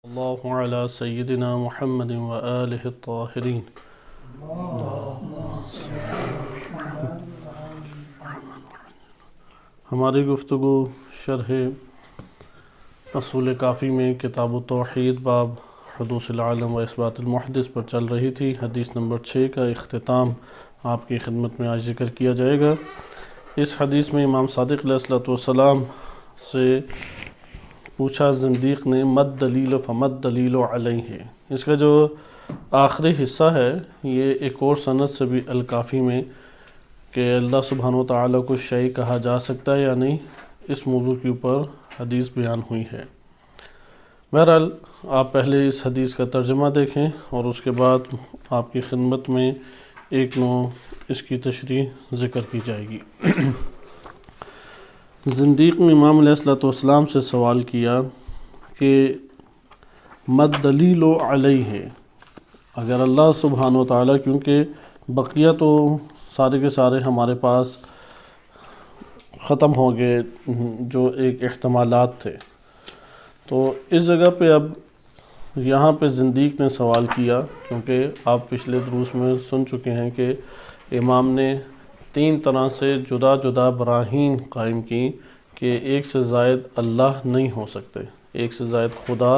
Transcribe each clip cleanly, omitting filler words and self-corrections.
اللہ علی سیدنا محمد و آلہ الطاہرین۔ ہماری گفتگو شرح اصول کافی میں کتاب التوحید باب حدوث العالم و اثبات المحدث پر چل رہی تھی۔ حدیث نمبر 6 کا اختتام آپ کی خدمت میں آج ذکر کیا جائے گا۔ اس حدیث میں امام صادق علیہ السلام سے پوچھا زندیق نے مد دلیل فمد دلیل علیہ، اس کا جو آخری حصہ ہے یہ ایک اور سند سے بھی الکافی میں کہ اللہ سبحانہ و تعالیٰ کو شیء کہا جا سکتا ہے یا نہیں، اس موضوع کے اوپر حدیث بیان ہوئی ہے۔ بہرحال آپ پہلے اس حدیث کا ترجمہ دیکھیں اور اس کے بعد آپ کی خدمت میں ایک نو اس کی تشریح ذکر کی جائے گی۔ زندیق نے امام علیہ السلام سے سوال کیا کہ مد دلیل علیہ، اگر اللہ سبحانہ و تعالیٰ، کیونکہ بقیہ تو سارے کے سارے ہمارے پاس ختم ہو گئے جو ایک احتمالات تھے، تو اس جگہ پہ اب یہاں پہ زندیق نے سوال کیا، کیونکہ آپ پچھلے دروس میں سن چکے ہیں کہ امام نے 3 طرح سے جدا جدا براہین قائم کی کہ ایک سے زائد اللہ نہیں ہو سکتے، ایک سے زائد خدا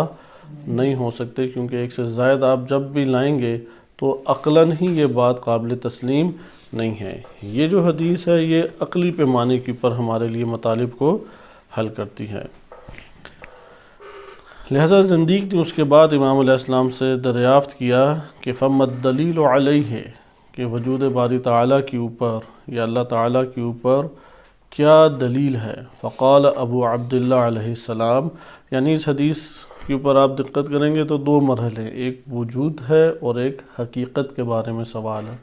نہیں ہو سکتے، کیونکہ ایک سے زائد آپ جب بھی لائیں گے تو عقلاً ہی یہ بات قابل تسلیم نہیں ہے۔ یہ جو حدیث ہے یہ عقلی پیمانے کے اوپر ہمارے لیے مطالب کو حل کرتی ہے۔ لہذا زندیق نے اس کے بعد امام علیہ السلام سے دریافت کیا کہ فمد دلیل علیہ، کہ وجود باری تعالیٰ کے اوپر یا اللہ تعالیٰ کے اوپر کیا دلیل ہے؟ فقال ابو عبداللہ علیہ السلام، یعنی اس حدیث کے اوپر آپ دقت کریں گے تو 2 مرحلے، ایک وجود ہے اور ایک حقیقت کے بارے میں سوال ہے۔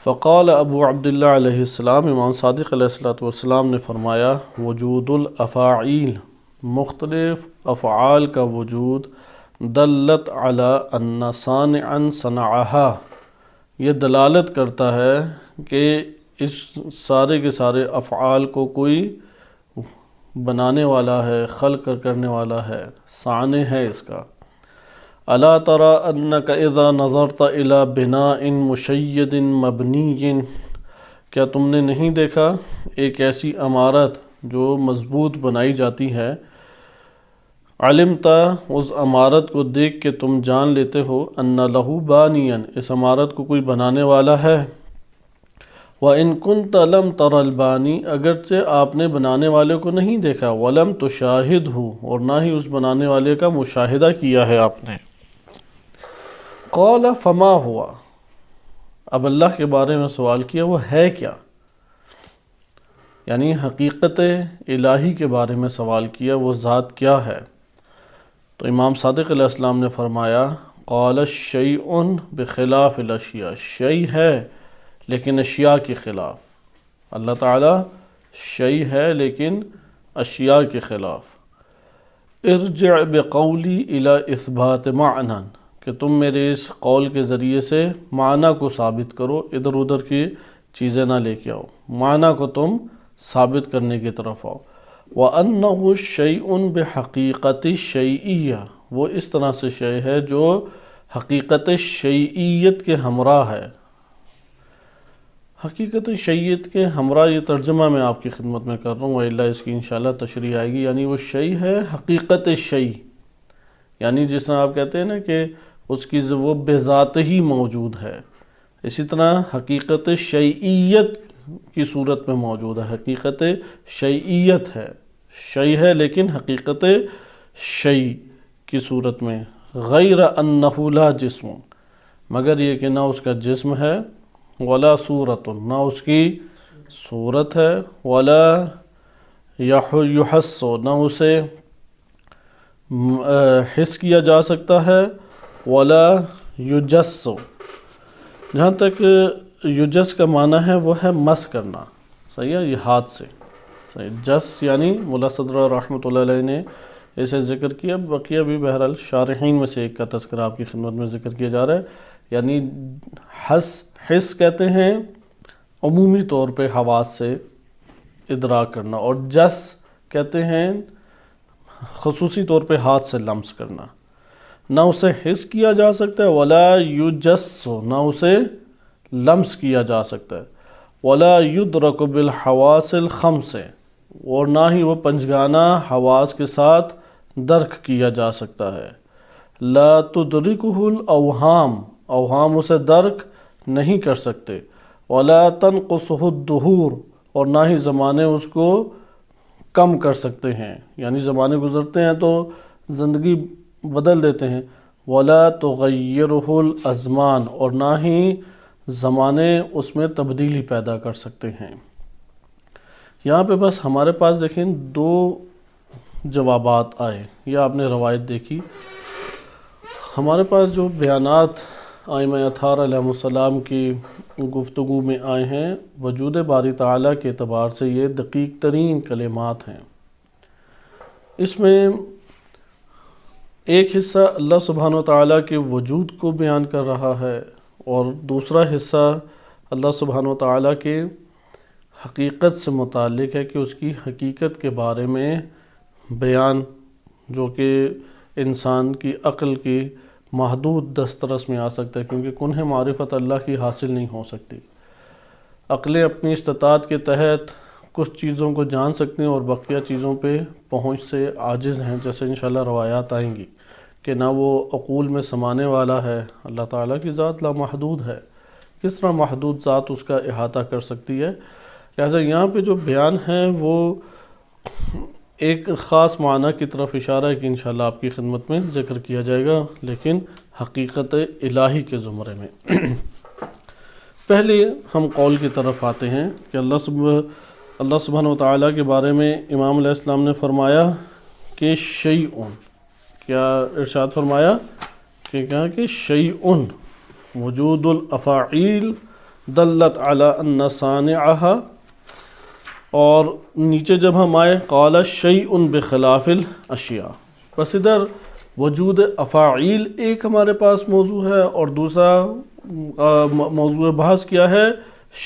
فقال ابو عبداللہ علیہ السلام، امام صادق علیہ السلام نے فرمایا وجود الافاعیل، مختلف افعال کا وجود، دلت علی ان صانعا صنعہا، یہ دلالت کرتا ہے کہ اس سارے کے سارے افعال کو کوئی بنانے والا ہے، خلق کرنے والا ہے، صانع ہے اس کا۔ الا تری انک اذا نظرت الی بناء مشید مبنی، کیا تم نے نہیں دیکھا ایک ایسی عمارت جو مضبوط بنائی جاتی ہے، علمت، اس عمارت کو دیکھ کے تم جان لیتے ہو، ان لہ بانیا، اس عمارت کو کوئی بنانے والا ہے، وَإِن كُنْتَ لَمْ تَرَ الْبَانِي، اگرچہ آپ نے بنانے والے کو نہیں دیکھا، وَلَمْ تُشَاهِدْهُ، اور نہ ہی اس بنانے والے کا مشاہدہ کیا ہے آپ نے۔ قَالَ فَمَا هُوَ، اب اللہ کے بارے میں سوال کیا وہ ہے کیا، یعنی حقیقت الہی کے بارے میں سوال کیا، وہ ذات کیا ہے؟ تو امام صادق علیہ السلام نے فرمایا قَالَ شَيْءٌ بِخِلَافِ الْأَشْيَاء، شیء ہے لیکن اشیاء کے خلاف، اللہ تعالیٰ شیء ہے لیکن اشیاء کے خلاف۔ ارجع بقولی الی اثبات معنی، کہ تم میرے اس قول کے ذریعے سے معنی کو ثابت کرو، ادھر ادھر کی چیزیں نہ لے کے آؤ، معنی کو تم ثابت کرنے کی طرف آؤ۔ وَأَنَّهُ شَيْءٌ بِحَقِيقَةِ الشَّيْئِيَّةِ، وہ اس طرح سے شیء ہے جو حقیقت شیعیت کے ہمراہ ہے۔ حقیقت شیعیت کے ہمراہ، یہ ترجمہ میں آپ کی خدمت میں کر رہا ہوں، وَإِلَّا اس کی انشاءاللہ تشریح آئے گی، یعنی وہ شیء ہے حقیقت شیء، یعنی جس طرح آپ کہتے ہیں نا کہ اس کی وہ بذات ہی موجود ہے، اسی طرح حقیقت شیعیت کی صورت میں موجود ہے، حقیقت شیعیت ہے، شیء ہے لیکن حقیقت شیء کی صورت میں، غیر انہ لا جسم، مگر یہ کہ نہ اس کا جسم ہے، ولا صورت، نہ اس کی صورت ہے، ولا یحس، نہ اسے حس کیا جا سکتا ہے، ولا یجس، جہاں تک یجس کا معنی ہے وہ ہے مس کرنا، صحیح ہے، یہ ہاتھ سے، صحیح، جس یعنی مولا صدر رحمۃ اللہ علیہ نے اسے ذکر کیا، بقیہ بھی بہرحال شارحین میں سے ایک کا تذکرہ آپ کی خدمت میں ذکر کیا جا رہا ہے، یعنی حس کہتے ہیں عمومی طور پہ حواس سے ادراک کرنا، اور جس کہتے ہیں خصوصی طور پہ ہاتھ سے لمس کرنا، نہ اسے حس کیا جا سکتا ہے، ولا یجس، نہ اسے لمس کیا جا سکتا ہے، ولا یدرک بالحواس الخمس، اور نہ ہی وہ پنجگانہ حواس کے ساتھ درک کیا جا سکتا ہے، لا تدرکہ الاوہام، اوہام اسے درک نہیں کر سکتے، ولا تنقصہ الدہور، اور نہ ہی زمانے اس کو کم کر سکتے ہیں، یعنی زمانے گزرتے ہیں تو زندگی بدل دیتے ہیں، ولا تغیرہ الازمان، اور نہ ہی زمانے اس میں تبدیلی پیدا کر سکتے ہیں۔ یہاں پہ بس ہمارے پاس دیکھیں دو جوابات آئے، یا آپ نے روایت دیکھی، ہمارے پاس جو بیانات ائمہ اطہار علیہ السلام کی گفتگو میں آئے ہیں، وجود باری تعالیٰ کے اعتبار سے یہ دقیق ترین کلمات ہیں۔ اس میں ایک حصہ اللہ سبحانہ وتعالیٰ کے وجود کو بیان کر رہا ہے، اور دوسرا حصہ اللہ سبحانہ وتعالیٰ کے حقیقت سے متعلق ہے کہ اس کی حقیقت کے بارے میں بیان، جو کہ انسان کی عقل کی محدود دسترس میں آ سکتا ہے، کیونکہ کنہ معرفت اللہ کی حاصل نہیں ہو سکتی۔ عقلیں اپنی استطاعت کے تحت کچھ چیزوں کو جان سکتے ہیں اور بقیہ چیزوں پہ پہنچ سے عاجز ہیں، جیسے انشاءاللہ روایات آئیں گی کہ نہ وہ عقول میں سمانے والا ہے، اللہ تعالیٰ کی ذات لامحدود ہے، کس طرح محدود ذات اس کا احاطہ کر سکتی ہے۔ لہٰذا یہاں پہ جو بیان ہے وہ ایک خاص معنی کی طرف اشارہ ہے کہ انشاءاللہ آپ کی خدمت میں ذکر کیا جائے گا، لیکن حقیقت الہی کے زمرے میں۔ پہلے ہم قول کی طرف آتے ہیں کہ اللہ سبحانہ وتعالیٰ کے بارے میں امام علیہ السلام نے فرمایا کہ شیئن، کیا ارشاد فرمایا کہ کہا کہ شیئن وجود الافاعیل دلت علی ان صانعها، اور نیچے جب ہم آئے قال شیئن بخلاف الاشیاء، بس ادھر وجود افاعیل ایک ہمارے پاس موضوع ہے، اور دوسرا موضوع بحث کیا ہے،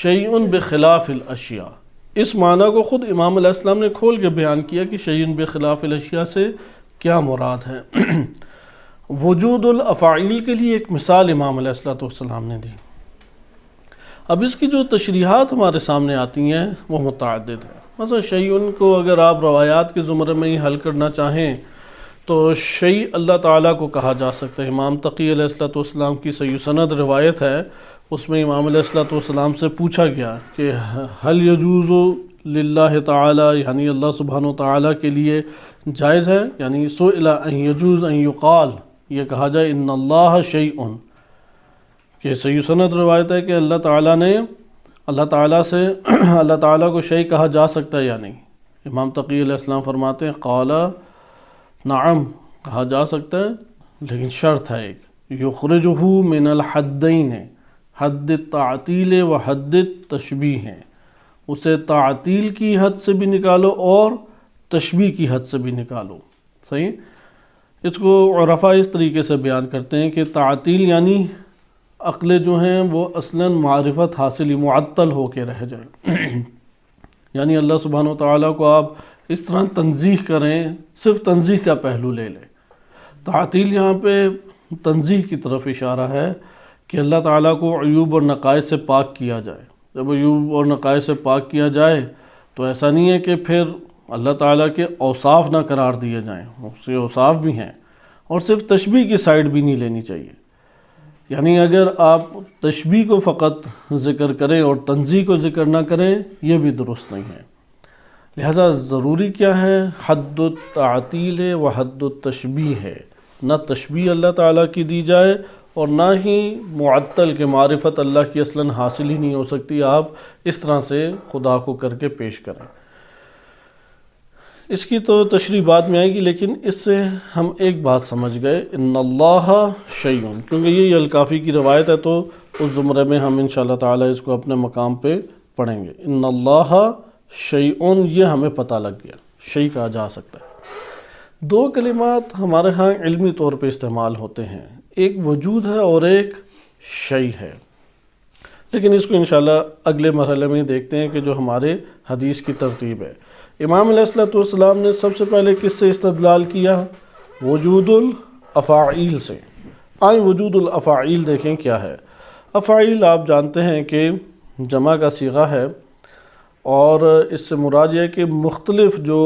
شیئن بخلاف الاشیاء۔ اس معنی کو خود امام علیہ السلام نے کھول کے بیان کیا کہ شیئن بخلاف الاشیاء سے کیا مراد ہے۔ وجود الافاعیل کے لیے ایک مثال امام علیہ السلام نے دی۔ اب اس کی جو تشریحات ہمارے سامنے آتی ہیں وہ متعدد ہیں۔ مثلا شیئن کو اگر آپ روایات کے زمرے میں ہی حل کرنا چاہیں تو شیء اللہ تعالیٰ کو کہا جا سکتا ہے۔ امام تقی علیہ السلام کی صحیح سند روایت ہے، اس میں امام علیہ السلام سے پوچھا گیا کہ هل یجوز للہ تعالی، یعنی اللہ سبحانہ وتعالیٰ کے لیے جائز ہے، یعنی سئل ان یجوز ان یقال، یہ کہا جائے ان اللہ شیئن، کہ صحیح سند روایت ہے کہ اللہ تعالیٰ سے اللہ تعالیٰ کو شیء کہا جا سکتا ہے یا نہیں۔ امام تقی علیہ السلام فرماتے ہیں قال نعم، کہا جا سکتا ہے، لیکن شرط ہے ایک، یخرجہ من الحدین، حد تعطیل و حد تشبیہ، اسے تعطیل کی حد سے بھی نکالو اور تشبیہ کی حد سے بھی نکالو۔ صحیح، اس کو عرفاء اس طریقے سے بیان کرتے ہیں کہ تعطیل یعنی عقلیں جو ہیں وہ اصلاً معرفت حاصلی معطل ہو کے رہ جائیں، یعنی اللہ سبحانہ وتعالیٰ کو آپ اس طرح تنزیح کریں، صرف تنزیح کا پہلو لے لیں۔ تعطیل یہاں پہ تنزیح کی طرف اشارہ ہے کہ اللہ تعالیٰ کو عیوب اور نقائص سے پاک کیا جائے۔ جب عیوب اور نقائص سے پاک کیا جائے تو ایسا نہیں ہے کہ پھر اللہ تعالیٰ کے اوصاف نہ قرار دیے جائیں، اس کے اوصاف بھی ہیں، اور صرف تشبیہ کی سائیڈ بھی نہیں لینی چاہیے۔ یعنی اگر آپ تشبیہ کو فقط ذکر کریں اور تنزیہ کو ذکر نہ کریں، یہ بھی درست نہیں ہے۔ لہذا ضروری کیا ہے، حد التعطیل و حد التشبیہ ہے، نہ تشبیہ اللہ تعالیٰ کی دی جائے اور نہ ہی معطل کے معرفت اللہ کی اصلاً حاصل ہی نہیں ہو سکتی، آپ اس طرح سے خدا کو کر کے پیش کریں۔ اس کی تو تشریح بعد میں آئے گی، لیکن اس سے ہم ایک بات سمجھ گئے، ان اللہ شیئن، کیونکہ یہ الکافی کی روایت ہے تو اس زمرے میں ہم انشاءاللہ تعالی اس کو اپنے مقام پہ پڑھیں گے۔ ان اللہ شیئن، یہ ہمیں پتہ لگ گیا، شیء کہا جا سکتا ہے۔ دو کلمات ہمارے ہاں علمی طور پہ استعمال ہوتے ہیں، ایک وجود ہے اور ایک شیء ہے، لیکن اس کو انشاءاللہ اگلے مرحلے میں دیکھتے ہیں کہ جو ہمارے حدیث کی ترتیب ہے۔ امام علیہ السلام نے سب سے پہلے کس سے استدلال کیا؟ وجود الافاعیل سے۔ آئیں وجود الافاعیل دیکھیں کیا ہے۔ افاعیل آپ جانتے ہیں کہ جمع کا صیغہ ہے، اور اس سے مراد یہ ہے کہ مختلف جو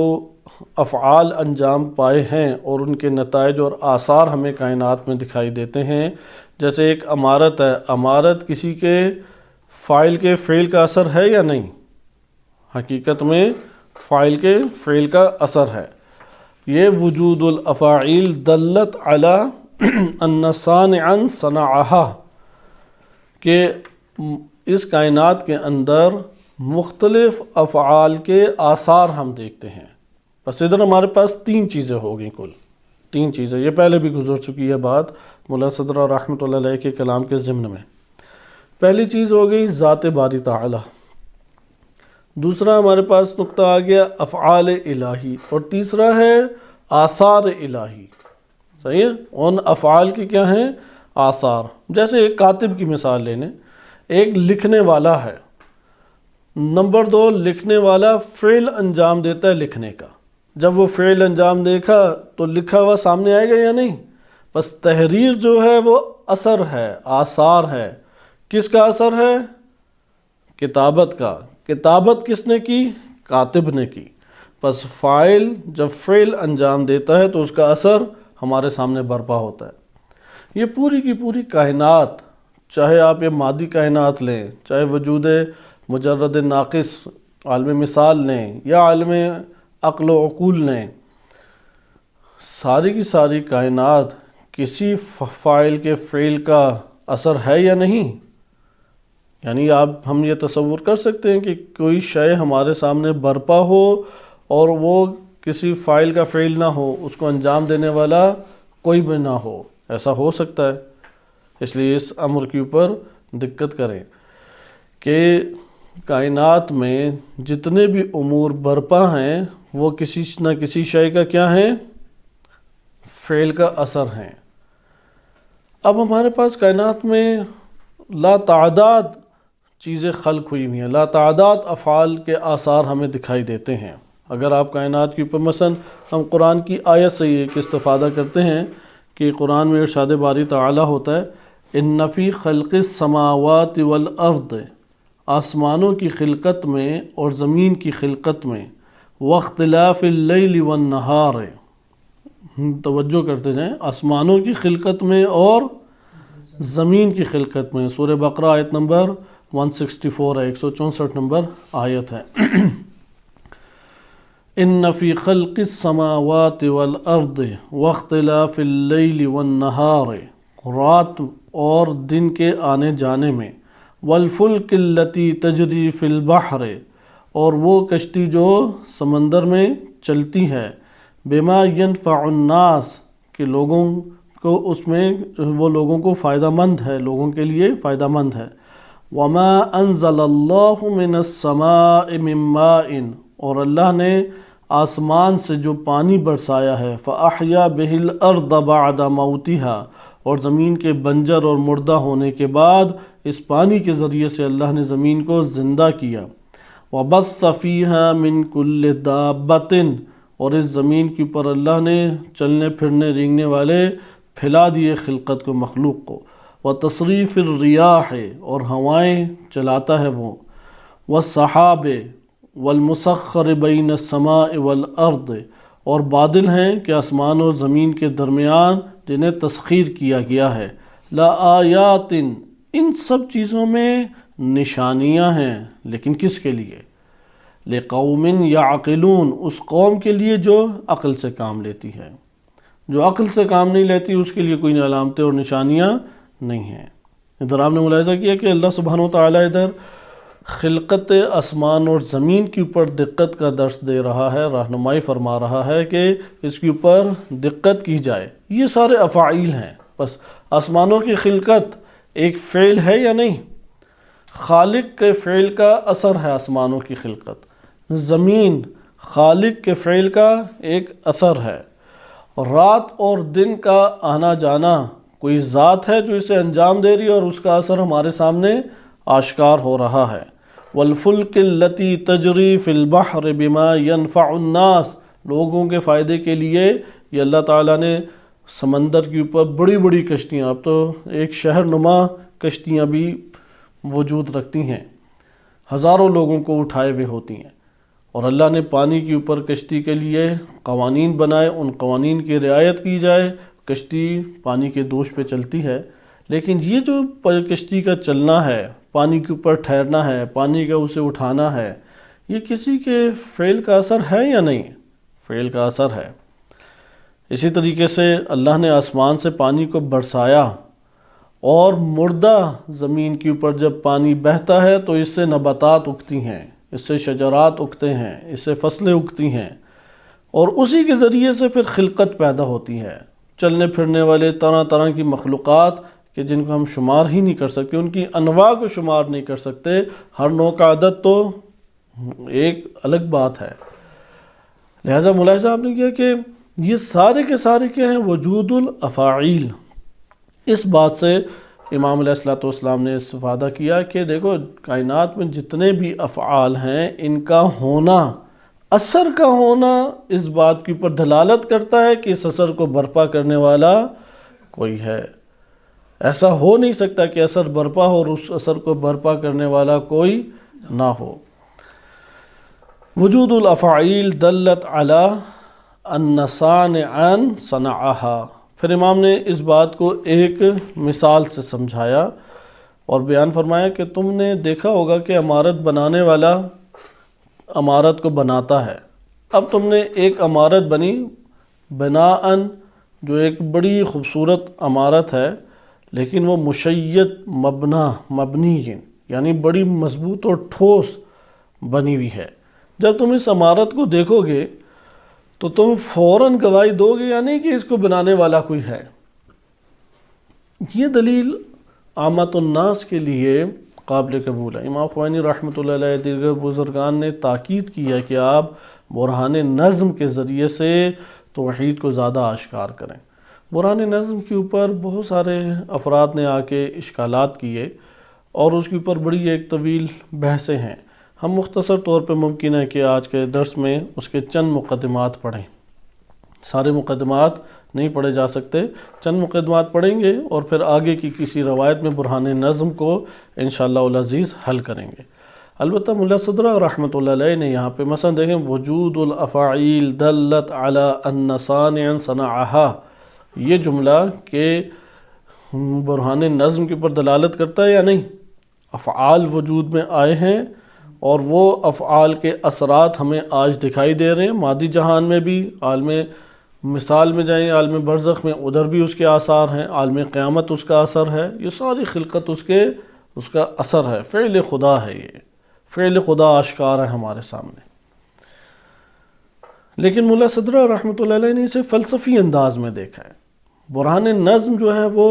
افعال انجام پائے ہیں اور ان کے نتائج اور آثار ہمیں کائنات میں دکھائی دیتے ہیں۔ جیسے ایک امارت ہے، امارت کسی کے فاعل کے فعل کا اثر ہے یا نہیں؟ حقیقت میں فاعل کے فعل کا اثر ہے۔ یہ وجود الافاعیل دلت علی ان صانعا صنعہا، کہ اس کائنات کے اندر مختلف افعال کے آثار ہم دیکھتے ہیں۔ بس ادھر ہمارے پاس تین چیزیں ہو گئیں، کل تین چیزیں، یہ پہلے بھی گزر چکی ہے بات مولا صدر رحمۃ اللہ علیہ کے کلام کے ضمن میں۔ پہلی چیز ہو گئی ذات باری تعالی، دوسرا ہمارے پاس نقطہ آ گیا افعال الہی، اور تیسرا ہے آثار الہی۔ صحیح ہے؟ ان افعال کی کیا ہیں؟ آثار۔ جیسے ایک کاتب کی مثال لینے، ایک لکھنے والا ہے، نمبر دو لکھنے والا فعل انجام دیتا ہے لکھنے کا، جب وہ فعل انجام دیکھا تو لکھا ہوا سامنے آئے گا یا نہیں؟ بس تحریر جو ہے وہ اثر ہے، آثار ہے۔ کس کا اثر ہے؟ کتابت کا۔ کتابت کس نے کی؟ کاتب نے کی۔ بس فاعل جب فعل انجام دیتا ہے تو اس کا اثر ہمارے سامنے برپا ہوتا ہے۔ یہ پوری کی پوری کائنات، چاہے آپ یہ مادی کائنات لیں، چاہے وجود مجرد ناقص عالم مثال لیں یا عالم عقل و عقول لیں، ساری کی ساری کائنات کسی فاعل کے فعل کا اثر ہے یا نہیں؟ یعنی ہم یہ تصور کر سکتے ہیں کہ کوئی شے ہمارے سامنے برپا ہو اور وہ کسی فاعل کا فعل نہ ہو، اس کو انجام دینے والا کوئی بھی نہ ہو؟ ایسا ہو سکتا ہے؟ اس لیے اس امر کے اوپر دقت کریں کہ کائنات میں جتنے بھی امور برپا ہیں وہ کسی نہ کسی شے کا کیا ہیں؟ فعل کا اثر ہیں۔ اب ہمارے پاس کائنات میں لا تعداد چیزیں خلق ہوئی ہوئی ہیں، لا تعداد افعال کے آثار ہمیں دکھائی دیتے ہیں۔ اگر آپ کائنات کے اوپر مثلا ہم قرآن کی آیت سے یہ استفادہ کرتے ہیں کہ قرآن میں ارشاد باری تعالی ہوتا ہے ان فی خلق السماوات والارض، آسمانوں کی خلقت میں اور زمین کی خلقت میں، واختلاف اللیل والنہار، توجہ کرتے جائیں، آسمانوں کی خلقت میں اور زمین کی خلقت میں۔ سورہ بقرہ آیت نمبر 164 ہے، 164 نمبر آیت ہے۔ ان فی خلق السماوات والارض واختلاف اللیل والنہار، رات اور دن کے آنے جانے میں، والفلک التی تجری فی البحر، اور وہ کشتی جو سمندر میں چلتی ہے، بما ینفع الناس، کہ لوگوں کو اس میں وہ لوگوں کو فائدہ مند ہے، لوگوں کے لیے فائدہ مند ہے۔ وما انزل اللہ من السماء من ماء، اور اللہ نے آسمان سے جو پانی برسایا ہے، فاحیا بہ الارض بعد موتها، اور زمین کے بنجر اور مردہ ہونے کے بعد اس پانی کے ذریعے سے اللہ نے زمین کو زندہ کیا۔ وبث فیہا من کل دابۃ، اور اس زمین کے اوپر اللہ نے چلنے پھرنے رینگنے والے پھیلا دیے خلقت کو، مخلوق کو۔ وتصریف الریاح، اور ہوائیں چلاتا ہے وہ۔ والسحاب والمسخر بین السماء والارض، اور بادل ہیں کہ آسمان اور زمین کے درمیان جنہیں تسخیر کیا گیا ہے۔ لآیات، ان سب چیزوں میں نشانیاں ہیں، لیکن کس کے لیے؟ لقوم یعقلون، اس قوم کے لیے جو عقل سے کام لیتی ہے۔ جو عقل سے کام نہیں لیتی اس کے لیے کوئی علامتیں اور نشانیاں نہیں ہیں۔ ادھر آپ نے ملاحظہ کیا کہ اللہ سبحانہ و تعالیٰ ادھر خلقت آسمان اور زمین کے اوپر دقت کا درس دے رہا ہے، رہنمائی فرما رہا ہے کہ اس کے اوپر دقت کی جائے۔ یہ سارے افعیل ہیں، بس آسمانوں کی خلقت ایک فعل ہے یا نہیں؟ خالق کے فعل کا اثر ہے آسمانوں کی خلقت۔ زمین خالق کے فعل کا ایک اثر ہے۔ رات اور دن کا آنا جانا کوئی ذات ہے جو اسے انجام دے رہی ہے اور اس کا اثر ہمارے سامنے آشکار ہو رہا ہے۔ والفلک التی تجری فی البحر بما ينفع الناس، لوگوں کے فائدے کے لیے یہ اللہ تعالیٰ نے سمندر کے اوپر بڑی بڑی کشتیاں، اب تو ایک شہر نما کشتیاں بھی وجود رکھتی ہیں، ہزاروں لوگوں کو اٹھائے ہوئے ہوتی ہیں، اور اللہ نے پانی کے اوپر کشتی کے لیے قوانین بنائے، ان قوانین کی رعایت کی جائے، کشتی پانی کے دوش پہ چلتی ہے۔ لیکن یہ جو کشتی کا چلنا ہے، پانی کے اوپر ٹھہرنا ہے، پانی کا اسے اٹھانا ہے، یہ کسی کے فعل کا اثر ہے یا نہیں؟ فعل کا اثر ہے۔ اسی طریقے سے اللہ نے آسمان سے پانی کو برسایا، اور مردہ زمین کے اوپر جب پانی بہتا ہے تو اس سے نباتات اگتی ہیں، اس سے شجرات اگتے ہیں، اس سے فصلیں اگتی ہیں، اور اسی کے ذریعے سے پھر خلقت پیدا ہوتی ہے، چلنے پھرنے والے طرح طرح کی مخلوقات کہ جن کو ہم شمار ہی نہیں کر سکتے، ان کی انواع کو شمار نہیں کر سکتے، ہر نوع کا عدد تو ایک الگ بات ہے۔ لہذا ملاحظہ آپ نے کیا کہ یہ سارے کے سارے کیا ہیں؟ وجود الافاعیل۔ اس بات سے امام علیہ السلام نے استفادہ کیا کہ دیکھو کائنات میں جتنے بھی افعال ہیں، ان کا ہونا، اثر کا ہونا اس بات کے اوپر دلالت کرتا ہے کہ اس اثر کو برپا کرنے والا کوئی ہے۔ ایسا ہو نہیں سکتا کہ اثر برپا ہو اور اس اثر کو برپا کرنے والا کوئی نہ ہو۔ وجود الافعیل دلت علی ان صانعا صنعها۔ پھر امام نے اس بات کو ایک مثال سے سمجھایا اور بیان فرمایا کہ تم نے دیکھا ہوگا کہ عمارت بنانے والا عمارت کو بناتا ہے۔ اب تم نے ایک عمارت بنی بناءً، جو ایک بڑی خوبصورت عمارت ہے، لیکن وہ مشید مبنی یعنی بڑی مضبوط اور ٹھوس بنی ہوئی ہے۔ جب تم اس عمارت کو دیکھو گے تو تم فوراً گواہی دو گے یا نہیں کہ اس کو بنانے والا کوئی ہے؟ یہ دلیل عامت الناس کے لیے قابل قبول ہے۔ امام خوئینی رحمۃ اللہ علیہ دیگر بزرگان نے تاکید کیا کہ آپ برہان نظم کے ذریعے سے توحید کو زیادہ آشکار کریں۔ برہان نظم کے اوپر بہت سارے افراد نے آ کے اشکالات کیے اور اس کے اوپر بڑی ایک طویل بحثیں ہیں۔ ہم مختصر طور پہ ممکن ہے کہ آج کے درس میں اس کے چند مقدمات پڑھیں، سارے مقدمات نہیں پڑھے جا سکتے، چند مقدمات پڑھیں گے اور پھر آگے کی کسی روایت میں برہان نظم کو انشاءاللہ العزیز حل کریں گے۔ البتہ ملا صدرہ رحمۃ اللہ علیہ نے یہاں پہ مثلا دیکھیں وجود الافاعیل دلت علی ان صانعا صنعها، یہ جملہ کہ برہان نظم کے اوپر دلالت کرتا ہے یا نہیں؟ افعال وجود میں آئے ہیں اور وہ افعال کے اثرات ہمیں آج دکھائی دے رہے ہیں، مادی جہان میں بھی، عالم مثال میں جائیں عالم برزخ میں، ادھر بھی اس کے آثار ہیں، عالم قیامت اس کا اثر ہے، یہ ساری خلقت اس کا اثر ہے، فعل خدا ہے، یہ فعل خدا آشکار ہے ہمارے سامنے۔ لیکن ملا صدرہ رحمۃ اللہ علیہ نے اسے فلسفی انداز میں دیکھا ہے۔ برہان نظم جو ہے وہ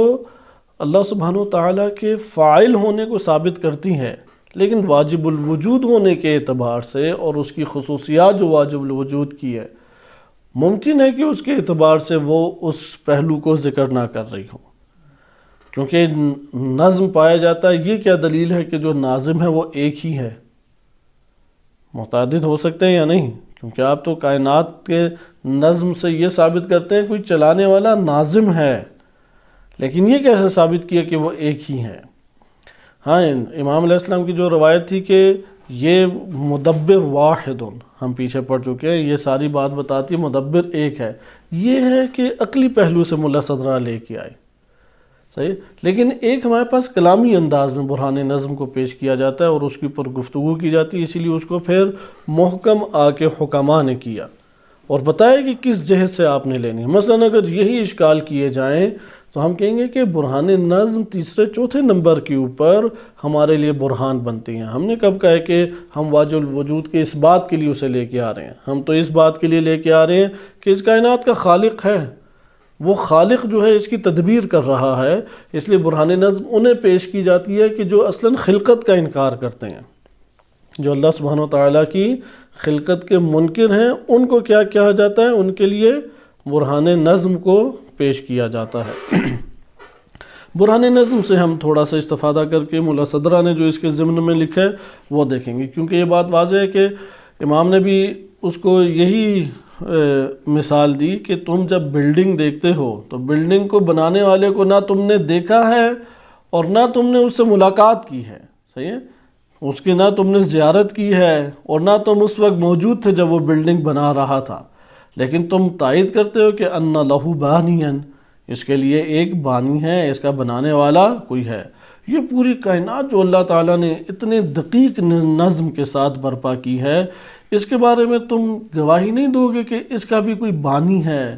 اللہ سبحانہ وتعالیٰ کے فاعل ہونے کو ثابت کرتی ہے، لیکن واجب الوجود ہونے کے اعتبار سے اور اس کی خصوصیات جو واجب الوجود کی ہے، ممکن ہے کہ اس کے اعتبار سے وہ اس پہلو کو ذکر نہ کر رہی ہو، کیونکہ نظم پایا جاتا ہے۔ یہ کیا دلیل ہے کہ جو ناظم ہے وہ ایک ہی ہے؟ متعدد ہو سکتے ہیں یا نہیں؟ کیونکہ آپ تو کائنات کے نظم سے یہ ثابت کرتے ہیں کوئی چلانے والا ناظم ہے، لیکن یہ کیسے ثابت کیا کہ وہ ایک ہی ہے؟ ہاں، امام علیہ السلام کی جو روایت تھی کہ یہ مدبر واحد، ہم پیچھے پڑھ چکے ہیں، یہ ساری بات بتاتی ہے مدبر ایک ہے، یہ ہے کہ عقلی پہلو سے ملا صدرہ لے کے آئے، صحیح۔ لیکن ایک ہمارے پاس کلامی انداز میں برہان نظم کو پیش کیا جاتا ہے اور اس کے اوپر گفتگو کی جاتی ہے، اسی لیے اس کو پھر محکم آ کے حکماء نے کیا اور بتایا کہ کس جہت سے آپ نے لینی ہے۔ مثلا اگر یہی اشکال کیے جائیں تو ہم کہیں گے کہ برہان نظم تیسرے چوتھے نمبر کے اوپر ہمارے لیے برہان بنتی ہیں۔ ہم نے کب کہا ہے کہ ہم واجب الوجود کے اس بات کے لیے اسے لے کے آ رہے ہیں؟ ہم تو اس بات کے لیے لے کے آ رہے ہیں کہ اس کائنات کا خالق ہے، وہ خالق جو ہے اس کی تدبیر کر رہا ہے، اس لیے برہان نظم انہیں پیش کی جاتی ہے کہ جو اصلاً خلقت کا انکار کرتے ہیں، جو اللہ سبحانہ وتعالیٰ کی خلقت کے منکر ہیں، ان کو کیا کہا جاتا ہے؟ ان کے لیے برہان نظم کو پیش کیا جاتا ہے۔ برہان نظم سے ہم تھوڑا سا استفادہ کر کے مولا صدرہ نے جو اس کے ضمن میں لکھا ہے وہ دیکھیں گے، کیونکہ یہ بات واضح ہے کہ امام نے بھی اس کو یہی مثال دی کہ تم جب بلڈنگ دیکھتے ہو تو بلڈنگ کو بنانے والے کو نہ تم نے دیکھا ہے اور نہ تم نے اس سے ملاقات کی ہے، صحیح ہے، اس کی نہ تم نے زیارت کی ہے اور نہ تم اس وقت موجود تھے جب وہ بلڈنگ بنا رہا تھا، لیکن تم تائید کرتے ہو کہ ان لہو بانین، اس کے لیے ایک بانی ہے، اس کا بنانے والا کوئی ہے۔ یہ پوری کائنات جو اللہ تعالیٰ نے اتنے دقیق نظم کے ساتھ برپا کی ہے، اس کے بارے میں تم گواہی نہیں دو گے کہ اس کا بھی کوئی بانی ہے،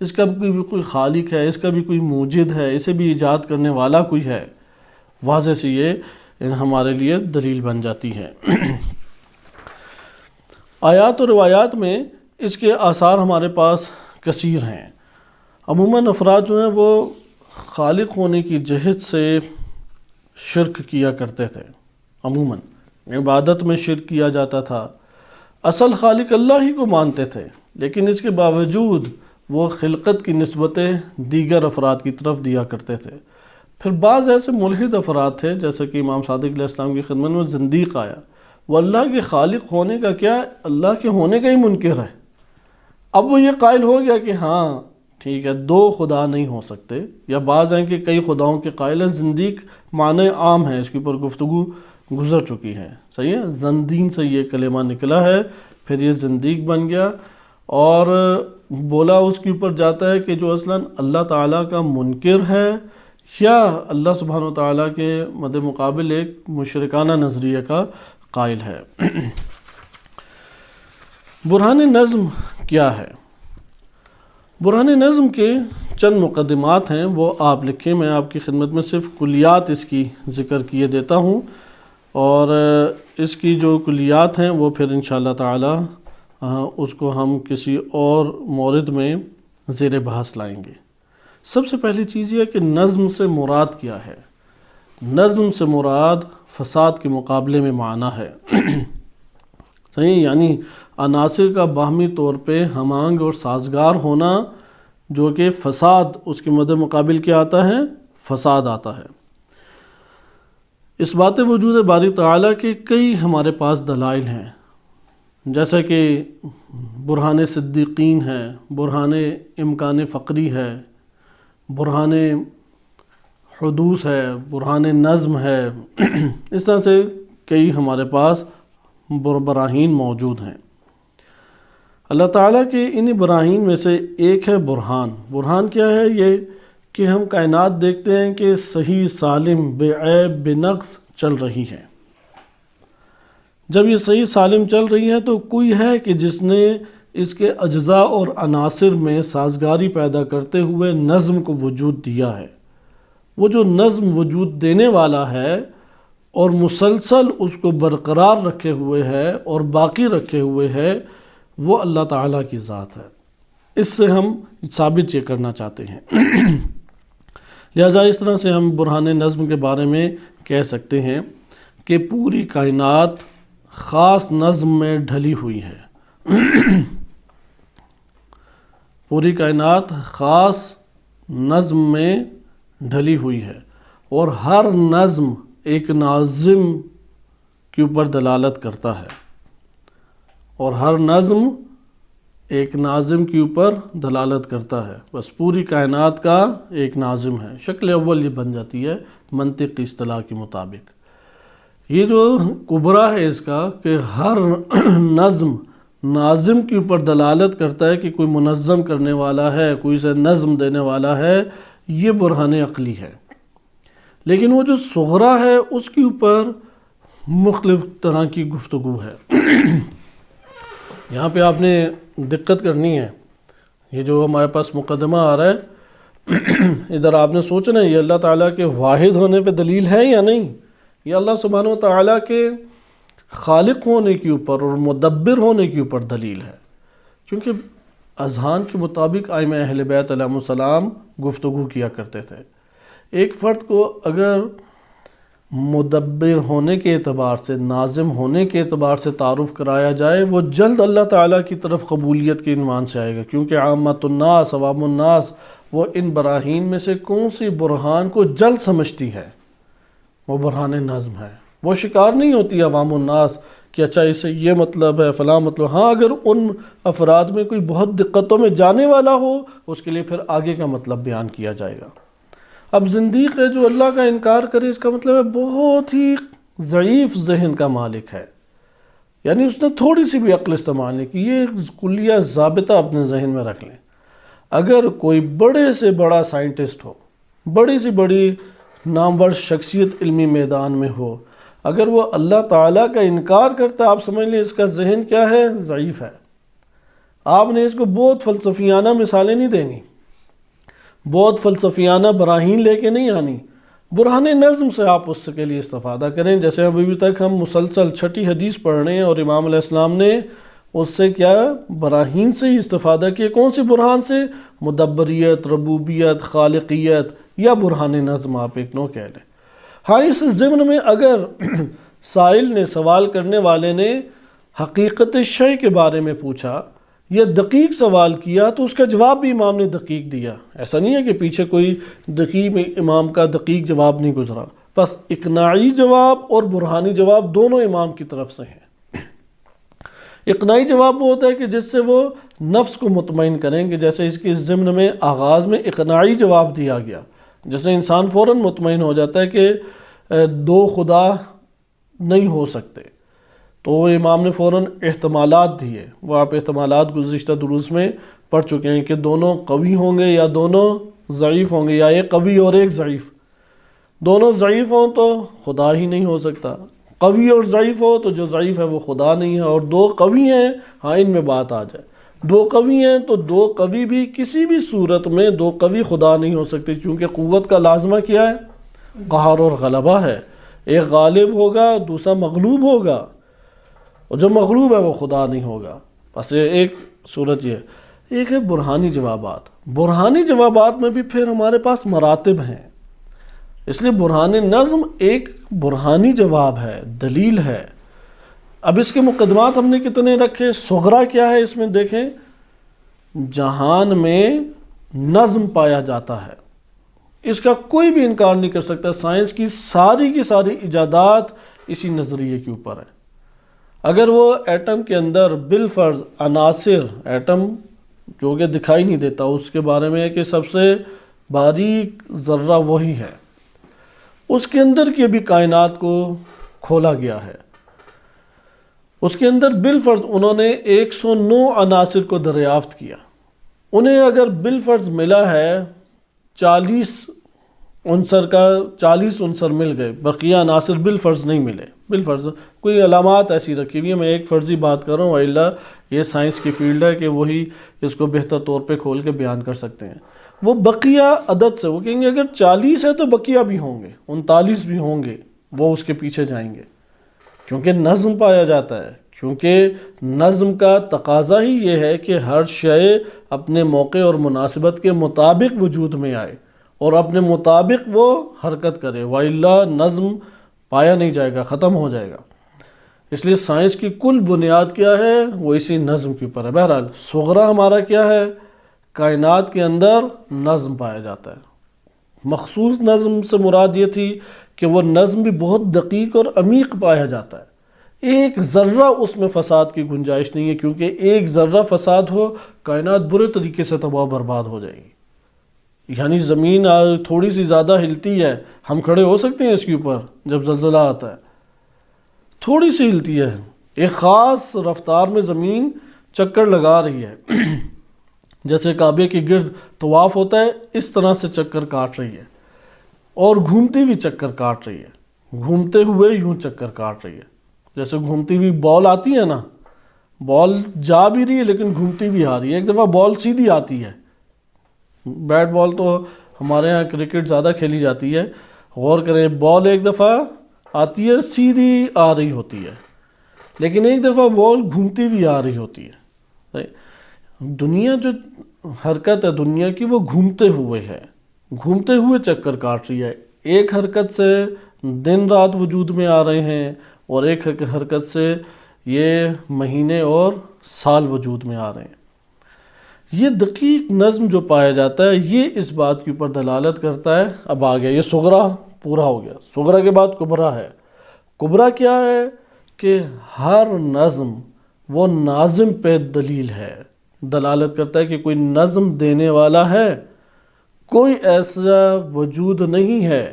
اس کا بھی کوئی خالق ہے، اس کا بھی کوئی موجد ہے، اسے بھی ایجاد کرنے والا کوئی ہے۔ واضح سے یہ ہمارے لیے دلیل بن جاتی ہے۔ آیات و روایات میں اس کے آثار ہمارے پاس کثیر ہیں۔ عموماً افراد جو ہیں وہ خالق ہونے کی جہت سے شرک کیا کرتے تھے، عموماً عبادت میں شرک کیا جاتا تھا، اصل خالق اللہ ہی کو مانتے تھے، لیکن اس کے باوجود وہ خلقت کی نسبتیں دیگر افراد کی طرف دیا کرتے تھے۔ پھر بعض ایسے ملحد افراد تھے جیسے کہ امام صادق علیہ السلام کی خدمت میں زندیق آیا، وہ اللہ کے خالق ہونے کا کیا، اللہ کے ہونے کا ہی منکر ہے۔ اب وہ یہ قائل ہو گیا کہ ہاں ٹھیک ہے، دو خدا نہیں ہو سکتے، یا بعض ہیں کہ کئی خداؤں کے قائل ہیں۔ زندیق معنی عام ہے، اس کے اوپر گفتگو گزر چکی ہے، صحیح ہے، زندین سے یہ کلمہ نکلا ہے، پھر یہ زندیق بن گیا، اور بولا اس کے اوپر جاتا ہے کہ جو اصلاً اللہ تعالیٰ کا منکر ہے یا اللہ سبحانہ وتعالیٰ کے مد مقابل ایک مشرکانہ نظریہ کا قائل ہے۔ برہان نظم کیا ہے؟ برہان نظم کے چند مقدمات ہیں، وہ آپ لکھیں، میں آپ کی خدمت میں صرف کلیات اس کی ذکر کیے دیتا ہوں، اور اس کی جو کلیات ہیں وہ پھر انشاءاللہ تعالی اس کو ہم کسی اور مورد میں زیر بحث لائیں گے۔ سب سے پہلی چیز یہ ہے کہ نظم سے مراد کیا ہے؟ نظم سے مراد فساد کے مقابلے میں معنی ہے، صحیح، یعنی عناصر کا باہمی طور پہ ہم آہنگ اور سازگار ہونا، جو کہ فساد، اس کے مد مقابل کیا آتا ہے؟ فساد آتا ہے۔ اس بات وجود باری تعالیٰ کے کئی ہمارے پاس دلائل ہیں، جیسا کہ برہان صدیقین ہے، برہان امکان فقری ہے، برہان حدوث ہے، برہان نظم ہے، اس طرح سے کئی ہمارے پاس براہین موجود ہیں۔ اللہ تعالیٰ کے انہی براہین میں سے ایک ہے برہان۔ برہان کیا ہے؟ یہ کہ ہم کائنات دیکھتے ہیں کہ صحیح سالم بے عیب بے نقص چل رہی ہے۔ جب یہ صحیح سالم چل رہی ہے تو کوئی ہے کہ جس نے اس کے اجزاء اور عناصر میں سازگاری پیدا کرتے ہوئے نظم کو وجود دیا ہے۔ وہ جو نظم وجود دینے والا ہے اور مسلسل اس کو برقرار رکھے ہوئے ہے اور باقی رکھے ہوئے ہے، وہ اللہ تعالیٰ کی ذات ہے۔ اس سے ہم ثابت یہ کرنا چاہتے ہیں۔ لہٰذا اس طرح سے ہم برہان نظم کے بارے میں کہہ سکتے ہیں کہ پوری کائنات خاص نظم میں ڈھلی ہوئی ہے۔ پوری کائنات خاص نظم میں ڈھلی ہوئی ہے، اور ہر نظم ایک ناظم کے اوپر دلالت کرتا ہے، اور ہر نظم ایک ناظم کے اوپر دلالت کرتا ہے۔ بس پوری کائنات کا ایک ناظم ہے۔ شکل اول یہ بن جاتی ہے منطق کی اصطلاح کے مطابق۔ یہ جو کبرا ہے اس کا کہ ہر نظم ناظم کے اوپر دلالت کرتا ہے کہ کوئی منظم کرنے والا ہے، کوئی سے نظم دینے والا ہے، یہ برہان عقلی ہے۔ لیکن وہ جو صغرا ہے اس کے اوپر مختلف طرح کی گفتگو ہے۔ یہاں پہ آپ نے دقت کرنی ہے، یہ جو ہمارے پاس مقدمہ آ رہا ہے، ادھر آپ نے سوچنا ہے یہ اللہ تعالیٰ کے واحد ہونے پہ دلیل ہے یا نہیں، یہ اللہ سبحانہ و تعالیٰ کے خالق ہونے کے اوپر اور مدبر ہونے کے اوپر دلیل ہے۔ کیونکہ اذہان کے مطابق ائمہ اہل بیت علیہ السلام گفتگو کیا کرتے تھے۔ ایک فرد کو اگر مدبر ہونے کے اعتبار سے، ناظم ہونے کے اعتبار سے تعارف کرایا جائے، وہ جلد اللہ تعالیٰ کی طرف قبولیت کے عنوان سے آئے گا، کیونکہ عامۃ الناس، عوام الناس وہ ان براہین میں سے کون سی برہان کو جلد سمجھتی ہے؟ وہ برہان نظم ہے۔ وہ شکار نہیں ہوتی عوام الناس کہ اچھا اس سے یہ مطلب ہے فلاں مطلب۔ ہاں اگر ان افراد میں کوئی بہت دقتوں میں جانے والا ہو اس کے لیے پھر آگے کا مطلب بیان کیا جائے گا۔ اب زندیق ہے جو اللہ کا انکار کرے، اس کا مطلب ہے بہت ہی ضعیف ذہن کا مالک ہے، یعنی اس نے تھوڑی سی بھی عقل استعمال نہیں کی۔ یہ کلیہ ضابطہ اپنے ذہن میں رکھ لیں، اگر کوئی بڑے سے بڑا سائنٹسٹ ہو، بڑی سے بڑی نامور شخصیت علمی میدان میں ہو، اگر وہ اللہ تعالیٰ کا انکار کرتا ہے، آپ سمجھ لیں اس کا ذہن کیا ہے؟ ضعیف ہے۔ آپ نے اس کو بہت فلسفیانہ مثالیں نہیں دینی، بہت فلسفیانہ براہین لے کے نہیں آنی، برہان نظم سے آپ اس کے لیے استفادہ کریں۔ جیسے ابھی تک ہم مسلسل چھٹی حدیث پڑھ رہے ہیں اور امام علیہ السلام نے اس سے کیا براہین سے ہی استفادہ کیا۔ کون سی برہان سے؟ مدبریت، ربوبیت، خالقیت، یا برہان نظم آپ ایک نو کہہ لیں۔ ہاں اس ضمن میں اگر سائل نے، سوال کرنے والے نے حقیقت شیء کے بارے میں پوچھا یا دقیق سوال کیا تو اس کا جواب بھی امام نے دقیق دیا۔ ایسا نہیں ہے کہ پیچھے کوئی دقیق امام کا دقیق جواب نہیں گزرا، بس اقناعی جواب اور برہانی جواب دونوں امام کی طرف سے ہیں۔ اقناعی جواب وہ ہوتا ہے کہ جس سے وہ نفس کو مطمئن کریں گے، جیسے اس کے ضمن میں آغاز میں اقناعی جواب دیا گیا، جس سے انسان فوراً مطمئن ہو جاتا ہے کہ دو خدا نہیں ہو سکتے، تو وہ امام نے فوراً احتمالات دیے۔ وہ آپ احتمالات گزشتہ دروس میں پڑھ چکے ہیں کہ دونوں قوی ہوں گے یا دونوں ضعیف ہوں گے، یا ایک قوی اور ایک ضعیف۔ دونوں ضعیف ہوں تو خدا ہی نہیں ہو سکتا، قوی اور ضعیف ہو تو جو ضعیف ہے وہ خدا نہیں ہے، اور دو قوی ہیں ہاں ان میں بات آ جائے، دو قوی ہیں تو دو قوی بھی کسی بھی صورت میں دو قوی خدا نہیں ہو سکتے، چونکہ قوت کا لازمہ کیا ہے؟ قہر اور غلبہ ہے۔ ایک غالب ہوگا دوسرا مغلوب ہوگا، اور جو مغلوب ہے وہ خدا نہیں ہوگا۔ بس ایک صورت یہ ہے۔ ایک ہے برہانی جوابات۔ برہانی جوابات میں بھی پھر ہمارے پاس مراتب ہیں، اس لیے برہان نظم ایک برہانی جواب ہے، دلیل ہے۔ اب اس کے مقدمات ہم نے کتنے رکھے؟ صغرا کیا ہے اس میں دیکھیں، جہان میں نظم پایا جاتا ہے، اس کا کوئی بھی انکار نہیں کر سکتا۔ سائنس کی ساری ایجادات اسی نظریے کے اوپر ہے۔ اگر وہ ایٹم کے اندر بالفرض عناصر، ایٹم جو کہ دکھائی نہیں دیتا، اس کے بارے میں ہے کہ سب سے باریک ذرہ وہی ہے، اس کے اندر کی بھی کائنات کو کھولا گیا ہے، اس کے اندر بالفرض انہوں نے 109 عناصر کو دریافت کیا، انہیں اگر بالفرض ملا ہے 40 عنصر کا 40 عنصر مل گئے، بقیہ عناصر بالفرض نہیں ملے، بالفرض کوئی علامات ایسی رکھی ہوئی ہیں، میں ایک فرضی بات کر رہا ہوں، وَإِلَّا یہ سائنس کی فیلڈ ہے کہ وہی اس کو بہتر طور پہ کھول کے بیان کر سکتے ہیں۔ وہ بقیہ عدد سے وہ کہیں گے اگر 40 ہے تو بقیہ بھی ہوں گے، 39 بھی ہوں گے، وہ اس کے پیچھے جائیں گے، کیونکہ نظم پایا جاتا ہے، کیونکہ نظم کا تقاضا ہی یہ ہے کہ ہر شے اپنے موقع اور مناسبت کے مطابق وجود میں آئے اور اپنے مطابق وہ حرکت کرے، وَإِلَّا نظم پایا نہیں جائے گا، ختم ہو جائے گا۔ اس لیے سائنس کی کل بنیاد کیا ہے؟ وہ اسی نظم کے اوپر ہے۔ بہرحال صغرا ہمارا کیا ہے؟ کائنات کے اندر نظم پایا جاتا ہے۔ مخصوص نظم سے مراد یہ تھی کہ وہ نظم بھی بہت دقیق اور عمیق پایا جاتا ہے، ایک ذرہ اس میں فساد کی گنجائش نہیں ہے، کیونکہ ایک ذرہ فساد ہو کائنات برے طریقے سے تباہ و برباد ہو جائے گی۔ یعنی زمین تھوڑی سی زیادہ ہلتی ہے، ہم کھڑے ہو سکتے ہیں اس کے اوپر جب زلزلہ آتا ہے؟ تھوڑی سی ہلتی ہے، ایک خاص رفتار میں زمین چکر لگا رہی ہے، جیسے کعبے کے گرد طواف ہوتا ہے اس طرح سے چکر کاٹ رہی ہے، اور گھومتی ہوئی چکر کاٹ رہی ہے، گھومتے ہوئے یوں چکر کاٹ رہی ہے، جیسے گھومتی ہوئی بال آتی ہے نا، بال جا بھی رہی ہے لیکن گھومتی بھی آ رہی ہے۔ ایک دفعہ بال سیدھی آتی ہے، بیٹ بال تو ہمارے ہاں کرکٹ زیادہ کھیلی جاتی ہے، غور کریں، بال ایک دفعہ آتی ہے سیدھی آ رہی ہوتی ہے، لیکن ایک دفعہ بال گھومتی بھی آ رہی ہوتی ہے۔ دنیا جو حرکت ہے دنیا کی وہ گھومتے ہوئے ہے، گھومتے ہوئے چکر کاٹ رہی ہے، ایک حرکت سے دن رات وجود میں آ رہے ہیں اور ایک حرکت سے یہ مہینے اور سال وجود میں آ رہے ہیں۔ یہ دقیق نظم جو پایا جاتا ہے یہ اس بات کے اوپر دلالت کرتا ہے. اب آ گیا یہ صغرا پورا ہو گیا. صغرا کے بعد کبرا ہے. کبرا کیا ہے کہ ہر نظم وہ ناظم پہ دلیل ہے، دلالت کرتا ہے کہ کوئی نظم دینے والا ہے. کوئی ایسا وجود نہیں ہے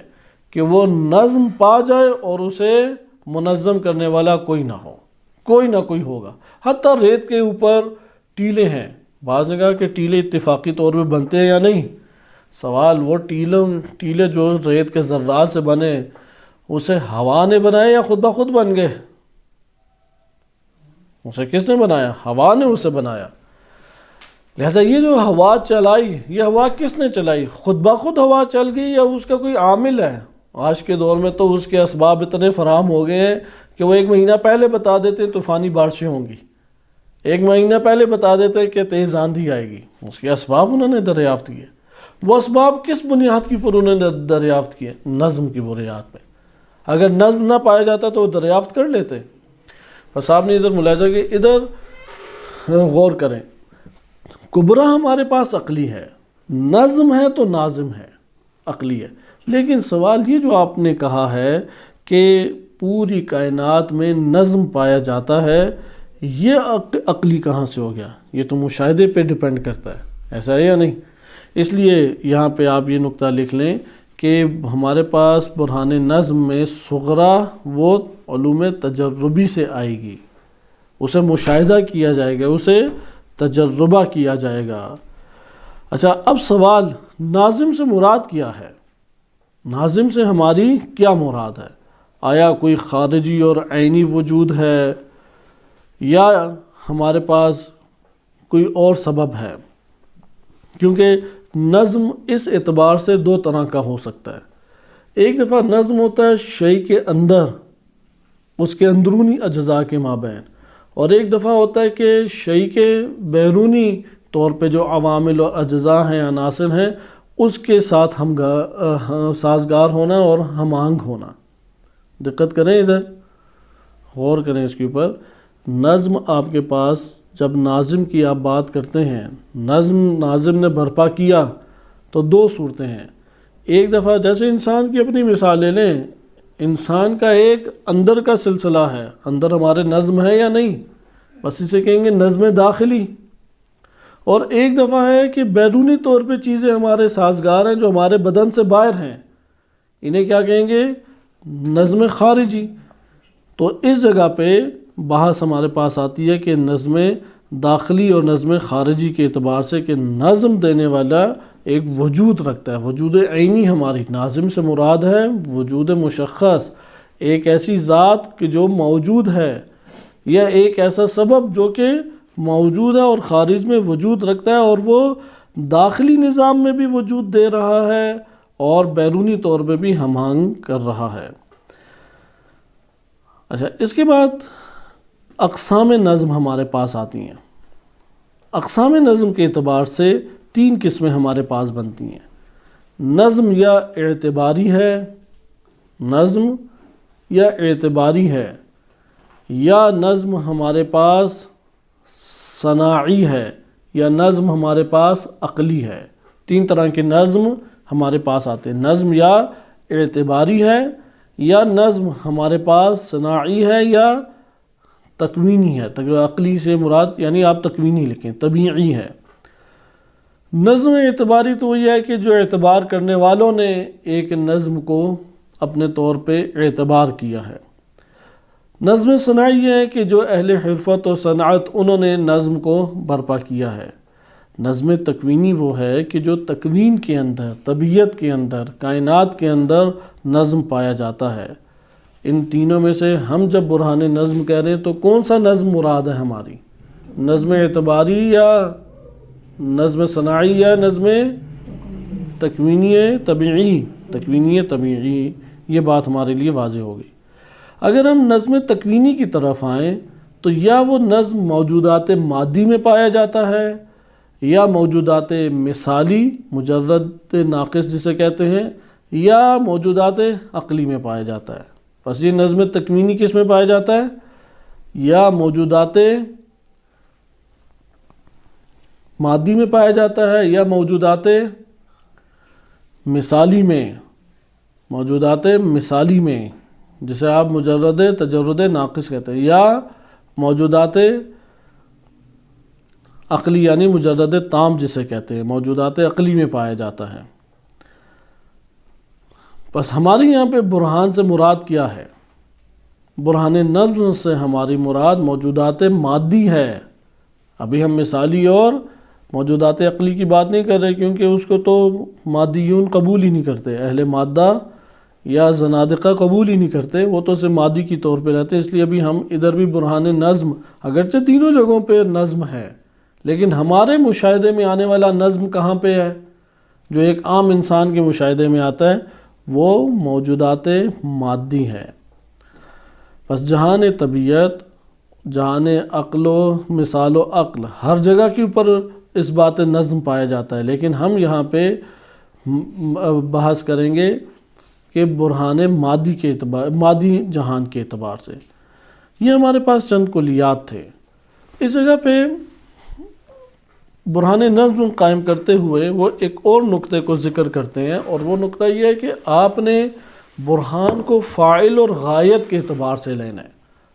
کہ وہ نظم پا جائے اور اسے منظم کرنے والا کوئی نہ ہو. کوئی نہ کوئی ہوگا. حتیٰ ریت کے اوپر ٹیلے ہیں. بعض نے کہا کہ ٹیلے اتفاقی طور پہ بنتے ہیں یا نہیں. سوال وہ ٹیلے جو ریت کے ذرات سے بنے اسے ہوا نے بنائے یا خود بخود بن گئے؟ اسے کس نے بنایا؟ ہوا نے اسے بنایا. لہذا یہ جو ہوا چلائی، یہ ہوا کس نے چلائی؟ خود بخود ہوا چل گئی یا اس کا کوئی عامل ہے؟ آج کے دور میں تو اس کے اسباب اتنے فراہم ہو گئے ہیں کہ وہ 1 مہینہ پہلے بتا دیتے ہیں طوفانی بارشیں ہوں گی، 1 مہینہ پہلے بتا دیتے ہیں کہ تیز آندھی آئے گی. اس کے اسباب انہوں نے دریافت کیے. وہ اسباب کس بنیاد کی پر انہوں نے دریافت کیے؟ نظم کی بنیاد پہ. اگر نظم نہ پایا جاتا تو وہ دریافت کر لیتے. بس آپ نے ادھر ملاحظہ کہ ادھر غور کریں. کبرا ہمارے پاس عقلی ہے، نظم ہے تو ناظم ہے، عقلی ہے. لیکن سوال یہ جو آپ نے کہا ہے کہ پوری کائنات میں نظم پایا جاتا ہے، یہ عقلی کہاں سے ہو گیا؟ یہ تو مشاہدے پہ ڈیپینڈ کرتا ہے. ایسا ہے یا نہیں؟ اس لیے یہاں پہ آپ یہ نقطہ لکھ لیں کہ ہمارے پاس برہان نظم میں صغرا وہ علوم تجربی سے آئے گی. اسے مشاہدہ کیا جائے گا، اسے تجربہ کیا جائے گا. اچھا، اب سوال ناظم سے مراد کیا ہے؟ ناظم سے ہماری کیا مراد ہے؟ آیا کوئی خارجی اور عینی وجود ہے یا ہمارے پاس کوئی اور سبب ہے؟ کیونکہ نظم اس اعتبار سے 2 طرح کا ہو سکتا ہے. ایک دفعہ نظم ہوتا ہے شیء کے اندر، اس کے اندرونی اجزاء کے مابین، اور ایک دفعہ ہوتا ہے کہ شیء کے بیرونی طور پہ جو عوامل اور اجزاء ہیں، عناصر ہیں، اس کے ساتھ ہم سازگار ہونا اور ہم آہنگ ہونا. دقت کریں، ادھر غور کریں اس کے اوپر. نظم آپ کے پاس جب ناظم کی آپ بات کرتے ہیں، ناظم نے برپا کیا تو 2 صورتیں ہیں. ایک دفعہ جیسے انسان کی اپنی مثال لے لیں، انسان کا ایک اندر کا سلسلہ ہے، اندر ہمارے نظم ہے یا نہیں، بس اسے کہیں گے نظم داخلی. اور ایک دفعہ ہے کہ بیرونی طور پہ چیزیں ہمارے سازگار ہیں جو ہمارے بدن سے باہر ہیں، انہیں کیا کہیں گے؟ نظم خارجی. تو اس جگہ پہ بحث ہمارے پاس آتی ہے کہ نظم داخلی اور نظم خارجی کے اعتبار سے کہ نظم دینے والا ایک وجود رکھتا ہے، وجود عینی. ہماری ناظم سے مراد ہے وجود مشخص، ایک ایسی ذات کہ جو موجود ہے، یا ایک ایسا سبب جو کہ موجود ہے اور خارج میں وجود رکھتا ہے، اور وہ داخلی نظام میں بھی وجود دے رہا ہے اور بیرونی طور پہ بھی ہم آہنگ کر رہا ہے. اچھا، اس کے بعد اقسام نظم ہمارے پاس آتی ہیں. اقسام نظم کے اعتبار سے 3 قسمیں ہمارے پاس بنتی ہیں. نظم یا اعتباری ہے، نظم یا اعتباری ہے، یا نظم ہمارے پاس صناعی ہے، یا نظم ہمارے پاس عقلی ہے. 3 طرح کے نظم ہمارے پاس آتے ہیں. نظم یا اعتباری ہے، یا نظم ہمارے پاس صناعی ہے، یا تکوینی ہے. عقلی سے مراد یعنی آپ تکوینی لکھیں، طبیعی ہے. نظم اعتباری تو یہ ہے کہ جو اعتبار کرنے والوں نے ایک نظم کو اپنے طور پہ اعتبار کیا ہے. نظم صناعی یہ ہے کہ جو اہل حرفت و صنعت انہوں نے نظم کو برپا کیا ہے. نظم تکوینی وہ ہے کہ جو تکوین کے اندر، طبیعت کے اندر، کائنات کے اندر نظم پایا جاتا ہے. ان تینوں میں سے ہم جب برہان نظم کہہ رہے ہیں تو کون سا نظم مراد ہے ہماری؟ نظم اعتباری یا نظم صناعی یا نظم تکوینی طبیعی؟ تکوینی طبیعی، یہ بات ہمارے لیے واضح ہوگی. اگر ہم نظم تکوینی کی طرف آئیں تو یا وہ نظم موجودات مادی میں پایا جاتا ہے، یا موجودات مثالی مجرد ناقص جسے کہتے ہیں، یا موجودات عقلی میں پایا جاتا ہے. بس یہ نظم تکوینی کس میں پایا جاتا ہے؟ یا موجودات مادی میں پایا جاتا ہے یا موجودات مثالی میں؟ موجودات مثالی میں، جسے آپ مجرد تجرد ناقص کہتے ہیں، یا موجودات عقلی یعنی مجرد تام جسے کہتے ہیں، موجودات عقلی میں پایا جاتا ہے۔ بس ہمارے یہاں پہ برہان سے مراد کیا ہے؟ برہان نظم سے ہماری مراد موجودات مادی ہے۔ ابھی ہم مثالی اور موجودات عقلی کی بات نہیں کر رہے، کیونکہ اس کو تو مادیون قبول ہی نہیں کرتے، اہل مادہ یا زنادقہ قبول ہی نہیں کرتے، وہ تو صرف مادی کی طور پہ رہتے ہیں۔ اس لیے ابھی ہم ادھر بھی برہان نظم، اگرچہ تینوں جگہوں پہ نظم ہے، لیکن ہمارے مشاہدے میں آنے والا نظم کہاں پہ ہے؟ جو ایک عام انسان کے مشاہدے میں آتا ہے وہ موجودات مادی ہے۔ بس جہان طبیعت، جہان عقل و مثال و عقل، ہر جگہ کے اوپر اس بات نظم پایا جاتا ہے، لیکن ہم یہاں پہ بحث کریں گے کہ برہان مادی کے اعتبار، مادی جہان کے اعتبار سے۔ یہ ہمارے پاس چند کلیات تھے۔ اس جگہ پہ برہان نظم قائم کرتے ہوئے وہ ایک اور نقطے کو ذکر کرتے ہیں، اور وہ نقطہ یہ ہے کہ آپ نے برہان کو فاعل اور غایت کے اعتبار سے لینا ہے،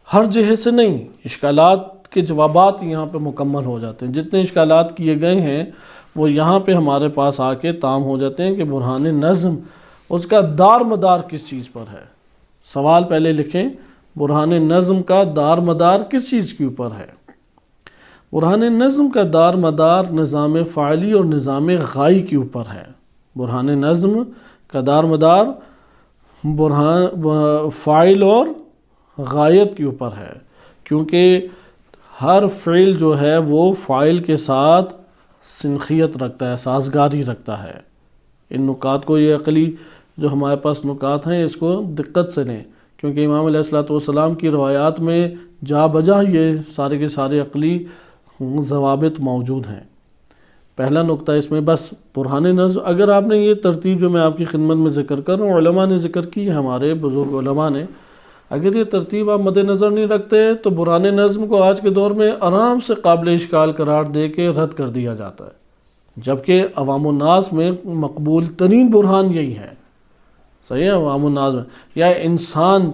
ہر جہت سے نہیں۔ اشکالات کے جوابات یہاں پہ مکمل ہو جاتے ہیں، جتنے اشکالات کیے گئے ہیں وہ یہاں پہ ہمارے پاس آ کے تام ہو جاتے ہیں کہ برہان نظم اس کا دار مدار کس چیز پر ہے۔ سوال پہلے لکھیں، برہان نظم کا دار مدار کس چیز کے اوپر ہے؟ برہان نظم کا دار مدار نظام فاعلی اور نظام غائی کے اوپر ہے۔ برہان نظم کا دار مدار برہان فاعل اور غایت کے اوپر ہے، کیونکہ ہر فعل جو ہے وہ فاعل کے ساتھ سنخیت رکھتا ہے، سازگاری رکھتا ہے۔ ان نکات کو، یہ عقلی جو ہمارے پاس نکات ہیں، اس کو دقت سے لیں، کیونکہ امام علیہ السلام کی روایات میں جا بجا یہ سارے کے سارے عقلی ضوابط موجود ہیں۔ پہلا نقطہ اس میں بس برہان نظم، اگر آپ نے یہ ترتیب جو میں آپ کی خدمت میں ذکر کر رہا ہوں، علماء نے ذکر کی ہے، ہمارے بزرگ علماء نے، اگر یہ ترتیب آپ مد نظر نہیں رکھتے تو برہان نظم کو آج کے دور میں آرام سے قابل اشکال قرار دے کے رد کر دیا جاتا ہے، جبکہ عوام الناس میں مقبول ترین برہان یہی ہے۔ صحیح ہے؟ عوام الناس میں، یا انسان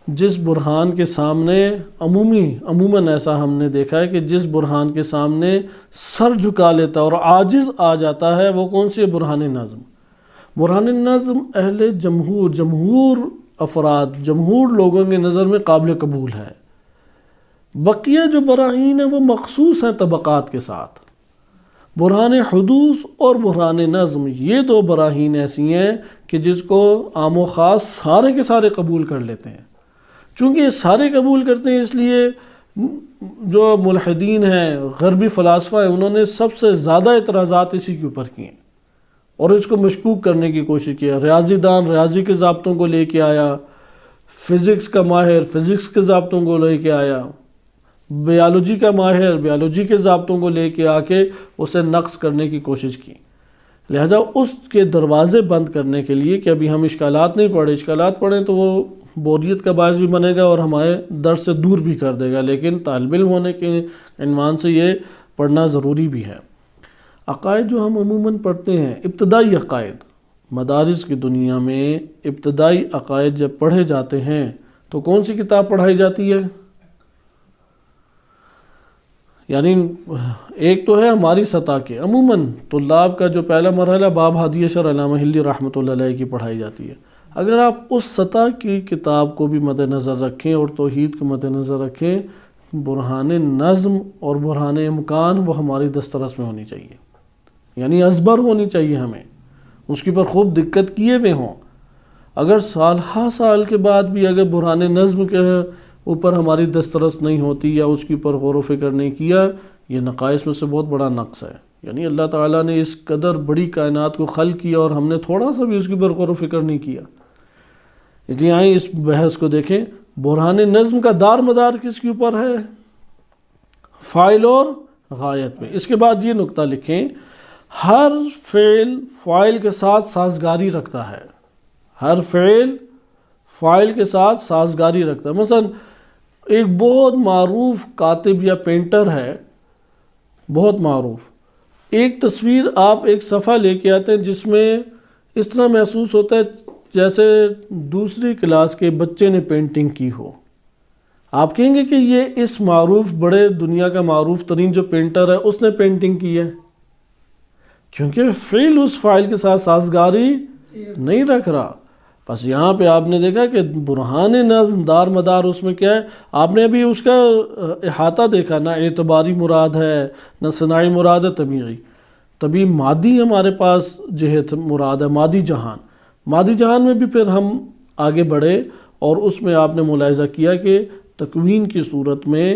جس برہان کے سامنے عموماً ایسا ہم نے دیکھا ہے کہ جس برہان کے سامنے سر جھکا لیتا ہے اور عاجز آ جاتا ہے، وہ کون سی ہے؟ برہان نظم۔ برہان نظم اہل جمہور افراد، جمہور لوگوں کے نظر میں قابل قبول ہے۔ بقیہ جو براہین ہیں وہ مخصوص ہیں طبقات کے ساتھ۔ برہان حدوث اور برہان نظم، یہ دو براہین ایسی ہیں کہ جس کو عام و خاص سارے کے سارے قبول کر لیتے ہیں۔ چونکہ یہ سارے قبول کرتے ہیں، اس لیے جو ملحدین ہیں، غربی فلاسفہ ہیں، انہوں نے سب سے زیادہ اعتراضات اسی کے اوپر کیے اور اس کو مشکوک کرنے کی کوشش کی۔ ریاضی دان ریاضی کے ضابطوں کو لے کے آیا، فزکس کا ماہر فزکس کے ضابطوں کو لے کے آیا، بیالوجی کا ماہر بیالوجی کے ضابطوں کو لے کے آ کے اسے نقص کرنے کی کوشش کی۔ لہذا اس کے دروازے بند کرنے کے لیے کہ ابھی ہم اشکالات نہیں پڑھیں، اشکالات پڑھیں تو وہ بوریت کا باعث بھی بنے گا اور ہمارے درس سے دور بھی کر دے گا، لیکن طالب علم ہونے کے عنوان سے یہ پڑھنا ضروری بھی ہے۔ عقائد جو ہم عموماً پڑھتے ہیں، ابتدائی عقائد، مدارس کی دنیا میں ابتدائی عقائد جب پڑھے جاتے ہیں تو کون سی کتاب پڑھائی جاتی ہے؟ یعنی ایک تو ہے ہماری سطح کے، عموماً طلاب کا جو پہلا مرحلہ باب ہادی عشر علامہ ہلی رحمۃ اللہ علیہ کی پڑھائی جاتی ہے۔ اگر آپ اس سطح کی کتاب کو بھی مد نظر رکھیں اور توحید کو مد نظر رکھیں، برہان نظم اور برہان امکان وہ ہماری دسترس میں ہونی چاہیے، یعنی ازبر ہونی چاہیے، ہمیں اس کے پر خوب دقت کیے ہوئے ہوں۔ اگر سال کے بعد بھی اگر برہان نظم کے اوپر ہماری دسترس نہیں ہوتی یا اس کے اوپر غور و فکر نہیں کیا، یہ نقائص میں سے بہت بڑا نقص ہے۔ یعنی اللہ تعالیٰ نے اس قدر بڑی کائنات کو خلق کیا اور ہم نے تھوڑا سا بھی اس کے اوپر غور و فکر نہیں کیا۔ اس لیے آئیں اس بحث کو دیکھیں، برہان نظم کا دار مدار کس کے اوپر ہے؟ فاعل اور غایت میں۔ اس کے بعد یہ نقطہ لکھیں، ہر فعل فاعل کے ساتھ سازگاری رکھتا ہے، ہر فعل فاعل کے ساتھ سازگاری رکھتا ہے۔ مثلا ایک بہت معروف کاتب یا پینٹر ہے، بہت معروف، ایک تصویر آپ ایک صفحہ لے کے آتے ہیں جس میں اس طرح محسوس ہوتا ہے جیسے دوسری کلاس کے بچے نے پینٹنگ کی ہو. آپ کہیں گے کہ یہ اس معروف بڑے دنیا کا معروف ترین جو پینٹر ہے اس نے پینٹنگ کی ہے، کیونکہ فعل اس فاعل کے ساتھ سازگاری نہیں رکھ رہا. بس یہاں پہ آپ نے دیکھا کہ برہان نظم دار مدار اس میں کیا ہے، آپ نے ابھی اس کا احاطہ دیکھا، نہ اعتباری مراد ہے نہ صناعی مراد ہے، طبی مادی ہمارے پاس جہت مراد ہے، مادی جہان. مادی جہان میں بھی پھر ہم آگے بڑھے اور اس میں آپ نے ملاحظہ کیا کہ تکوین کی صورت میں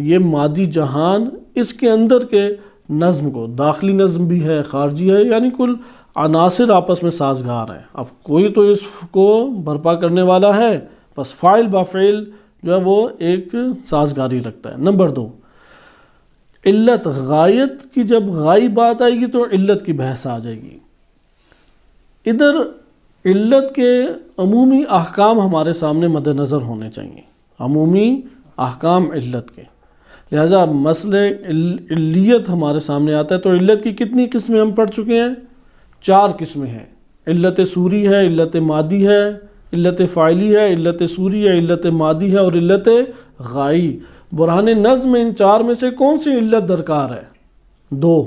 یہ مادی جہان اس کے اندر کے نظم کو، داخلی نظم بھی ہے خارجی ہے، یعنی کل عناصر آپس میں سازگار ہیں. اب کوئی تو اس کو برپا کرنے والا ہے، بس فاعل با فعل جو ہے وہ ایک سازگاری رکھتا ہے. نمبر 2، علت. غایت کی جب غائی بات آئے گی تو علت کی بحث آ جائے گی. ادھر علت کے عمومی احکام ہمارے سامنے مد نظر ہونے چاہیے، عمومی احکام علت کے. لہذا مسئلہ علیت ہمارے سامنے آتا ہے تو علت کی کتنی قسمیں ہم پڑھ چکے ہیں؟ 4 قسمیں ہیں. علت سوری ہے، علت مادی ہے، علت فاعلی ہے، علت سوری ہے، علت مادی ہے اور علت غائی. برہان نظم میں ان 4 میں سے کون سی علت درکار ہے؟ 2،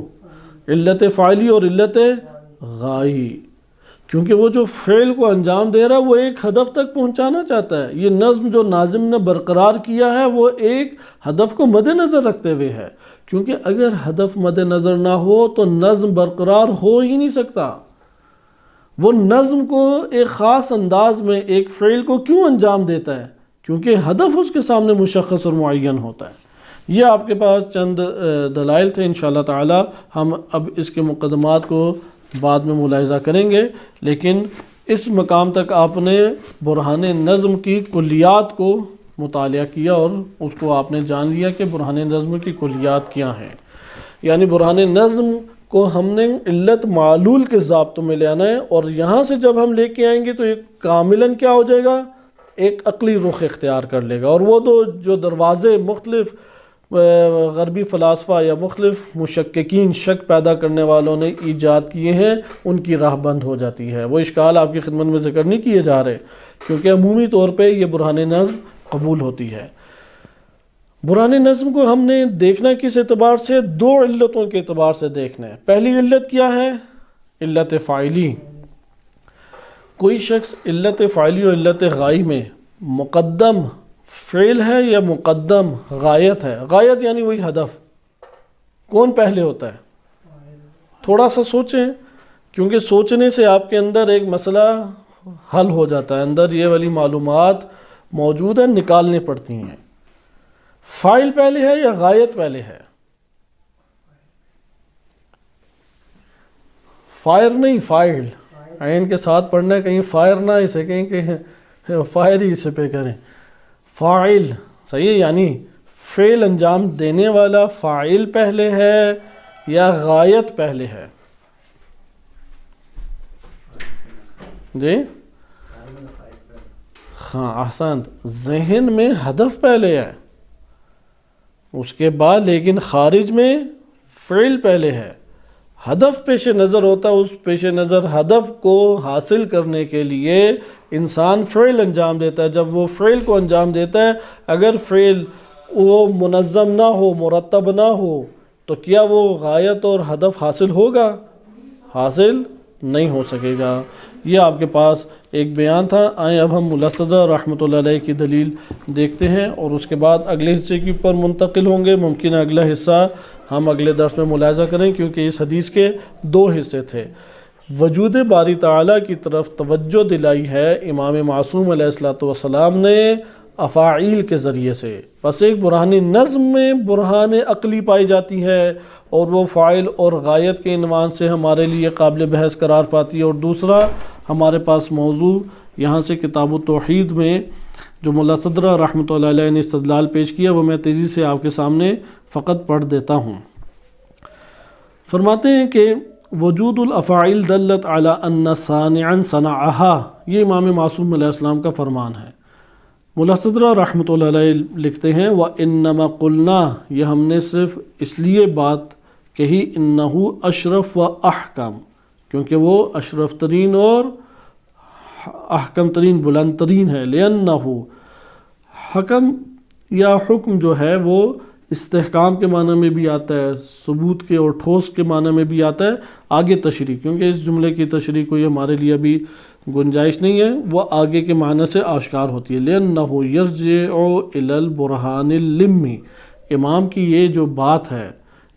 علت فاعلی اور علت غائی. کیونکہ وہ جو فعل کو انجام دے رہا ہے وہ ایک ہدف تک پہنچانا چاہتا ہے. یہ نظم جو ناظم نے برقرار کیا ہے وہ ایک ہدف کو مد نظر رکھتے ہوئے ہے، کیونکہ اگر ہدف مد نظر نہ ہو تو نظم برقرار ہو ہی نہیں سکتا. وہ نظم کو ایک خاص انداز میں ایک فعل کو کیوں انجام دیتا ہے؟ کیونکہ ہدف اس کے سامنے مشخص اور معین ہوتا ہے. یہ آپ کے پاس چند دلائل تھے. انشاءاللہ تعالی ہم اب اس کے مقدمات کو بعد میں ملاحظہ کریں گے، لیکن اس مقام تک آپ نے برہان نظم کی کلیات کو مطالعہ کیا اور اس کو آپ نے جان لیا کہ برہان نظم کی کلیات کیا ہیں. یعنی برہان نظم کو ہم نے علت معلول کے ضابطوں میں لے آنا ہے، اور یہاں سے جب ہم لے کے آئیں گے تو یہ کاملاً کیا ہو جائے گا؟ ایک عقلی رخ اختیار کر لے گا. اور وہ تو جو دروازے مختلف غربی فلاسفہ یا مختلف مشککین، شک پیدا کرنے والوں نے ایجاد کیے ہیں، ان کی راہ بند ہو جاتی ہے. وہ اشکال آپ کی خدمت میں ذکر نہیں کیے جا رہے، کیونکہ عمومی طور پہ یہ برہان نظم قبول ہوتی ہے. برہان نظم کو ہم نے دیکھنا کس اعتبار سے؟ 2 علتوں کے اعتبار سے دیکھنا ہے. پہلی علت کیا ہے؟ علت فاعلی. کوئی شخص علت فاعلی اور علت غائی میں مقدم فعل ہے یا مقدم غایت ہے؟ غایت یعنی وہی ہدف. کون پہلے ہوتا ہے؟ تھوڑا سا سوچیں، کیونکہ سوچنے سے آپ کے اندر ایک مسئلہ حل ہو جاتا ہے. اندر یہ والی معلومات موجود ہیں، نکالنے پڑتی ہیں. فاعل پہلے ہے یا غایت پہلے ہے؟ فائر نہیں، فائل عین کے ساتھ پڑھنا ہے، کہیں فائر نہ اسے کہیں کہ فائر ہی اسے پہ کریں. فاعل صحیح ہے، یعنی فعل انجام دینے والا فاعل پہلے ہے یا غایت پہلے ہے؟ جی ہاں احسنت. ذہن میں ہدف پہلے ہے، اس کے بعد لیکن خارج میں فعل پہلے ہے. ہدف پیش نظر ہوتا ہے، اس پیش نظر ہدف کو حاصل کرنے کے لیے انسان فعل انجام دیتا ہے. جب وہ فعل کو انجام دیتا ہے، اگر فعل وہ منظم نہ ہو، مرتب نہ ہو، تو کیا وہ غایت اور ہدف حاصل ہوگا؟ حاصل نہیں ہو سکے گا. یہ آپ کے پاس ایک بیان تھا. آئیں اب ہم ملصدہ رحمۃ اللہ علیہ کی دلیل دیکھتے ہیں اور اس کے بعد اگلے حصے کے اوپر منتقل ہوں گے. ممکن ہے اگلا حصہ ہم اگلے درس میں ملاحظہ کریں، کیونکہ اس حدیث کے 2 حصے تھے. وجود باری تعالیٰ کی طرف توجہ دلائی ہے امام معصوم علیہ السلام نے افاعیل کے ذریعے سے. بس ایک برہان نظم میں برہان عقلی پائی جاتی ہے اور وہ فاعل اور غایت کے عنوان سے ہمارے لیے قابل بحث قرار پاتی ہے. اور دوسرا ہمارے پاس موضوع یہاں سے کتاب التوحید میں جو ملا صدرہ رحمۃ اللہ علیہ نے استدلال پیش کیا وہ میں تیزی سے آپ کے سامنے فقط پڑھ دیتا ہوں. فرماتے ہیں کہ وجود الافاعیل دلت علی ان صانعا صنعها، یہ امام معصوم علیہ السلام کا فرمان ہے. ملا صدرہ رحمۃ اللہ علیہ لکھتے ہیں وَإِنَّمَا قُلْنَا، یہ ہم نے صرف اس لیے بات کہ ہی انہو اشرف و احکم، کیونکہ وہ اشرف ترین اور احکم ترین بلند ترین ہے. لأنہو حکم یا حکم جو ہے وہ استحکام کے معنی میں بھی آتا ہے، ثبوت کے اور ٹھوس کے معنی میں بھی آتا ہے. آگے تشریح، کیونکہ اس جملے کی تشریح کوئی ہمارے لیے ابھی گنجائش نہیں ہے، وہ آگے کے معنی سے آشکار ہوتی ہے. لأنہو یرجع الی البرہان اللمی، امام کی یہ جو بات ہے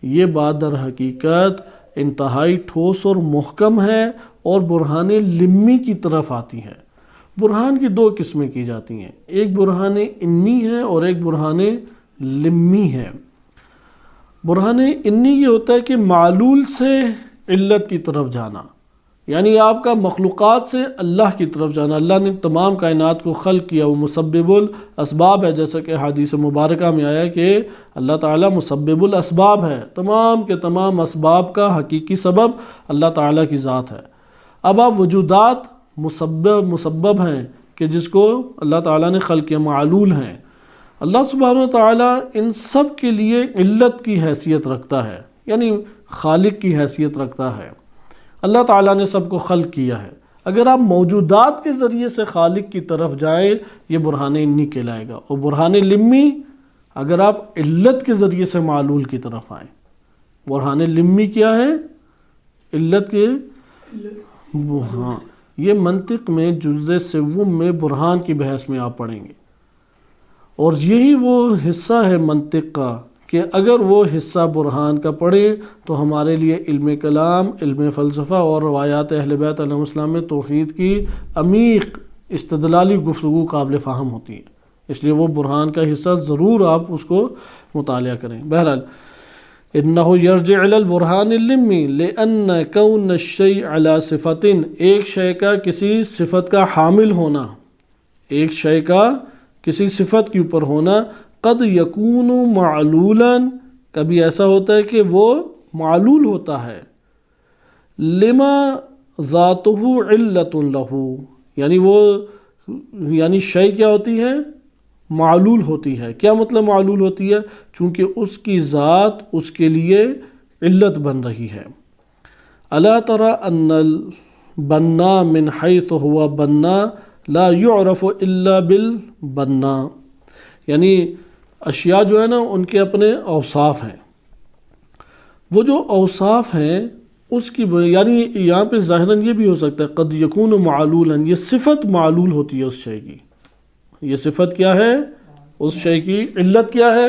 یہ بات در حقیقت انتہائی ٹھوس اور محکم ہے اور برہان لمی کی طرف آتی ہے. برہان کی دو قسمیں کی جاتی ہیں، ایک برہان انی ہے اور ایک برہان لمی ہے. برہان انی یہ ہوتا ہے کہ معلول سے علت کی طرف جانا، یعنی آپ کا مخلوقات سے اللہ کی طرف جانا. اللہ نے تمام کائنات کو خلق کیا، وہ مسبب الاسباب ہے، جیسا کہ حدیث مبارکہ میں آیا کہ اللہ تعالیٰ مسبب الاسباب ہے، تمام کے تمام اسباب کا حقیقی سبب اللہ تعالیٰ کی ذات ہے. اب آپ وجودات مسبب ہیں کہ جس کو اللہ تعالیٰ نے خلق کیا، معلول ہیں. اللہ سبحانہ وتعالیٰ ان سب کے لیے علت کی حیثیت رکھتا ہے، یعنی خالق کی حیثیت رکھتا ہے. اللہ تعالیٰ نے سب کو خلق کیا ہے. اگر آپ موجودات کے ذریعے سے خالق کی طرف جائیں یہ برہان انی کہلائے گا. اور برہان لمی اگر آپ علت کے ذریعے سے معلول کی طرف آئیں. برہان لمی کیا ہے؟ علت کے، ہاں یہ منطق میں جزء سوم میں برہان کی بحث میں آپ پڑھیں گے، اور یہی وہ حصہ ہے منطق کا کہ اگر وہ حصہ برہان کا پڑھے تو ہمارے لیے علم کلام، علم فلسفہ اور روایات اہل بیت علیہ السلام میں توحید کی عمیق استدلالی گفتگو قابل فہم ہوتی ہے. اس لیے وہ برہان کا حصہ ضرور آپ اس کو مطالعہ کریں. بہرحال انہو یرجع الی البرہان اللمی لأن کون الشیء علی صفت، ایک شے کا کسی صفت کا حامل ہونا، ایک شے کا کسی صفت کے اوپر ہونا، قد یکون معلولا، کبھی ایسا ہوتا ہے کہ وہ معلول ہوتا ہے، لما ذاتہ علت لہ، یعنی وہ یعنی شے کیا ہوتی ہے؟ معلول ہوتی ہے. کیا مطلب معلول ہوتی ہے؟ چونکہ اس کی ذات اس کے لیے علت بن رہی ہے. الا تری ان البنا من حیث ہوا بنا لا يعرف الا بالبنا، یعنی اشیاء جو ہے نا ان کے اپنے اوصاف ہیں. وہ جو اوصاف ہیں اس کی یعنی یہاں پہ ظاہراً یہ بھی ہو سکتا ہے قد یکون معلولا، یہ صفت معلول ہوتی ہے اس شے کی. یہ صفت کیا ہے؟ اس شے کی علت کیا ہے؟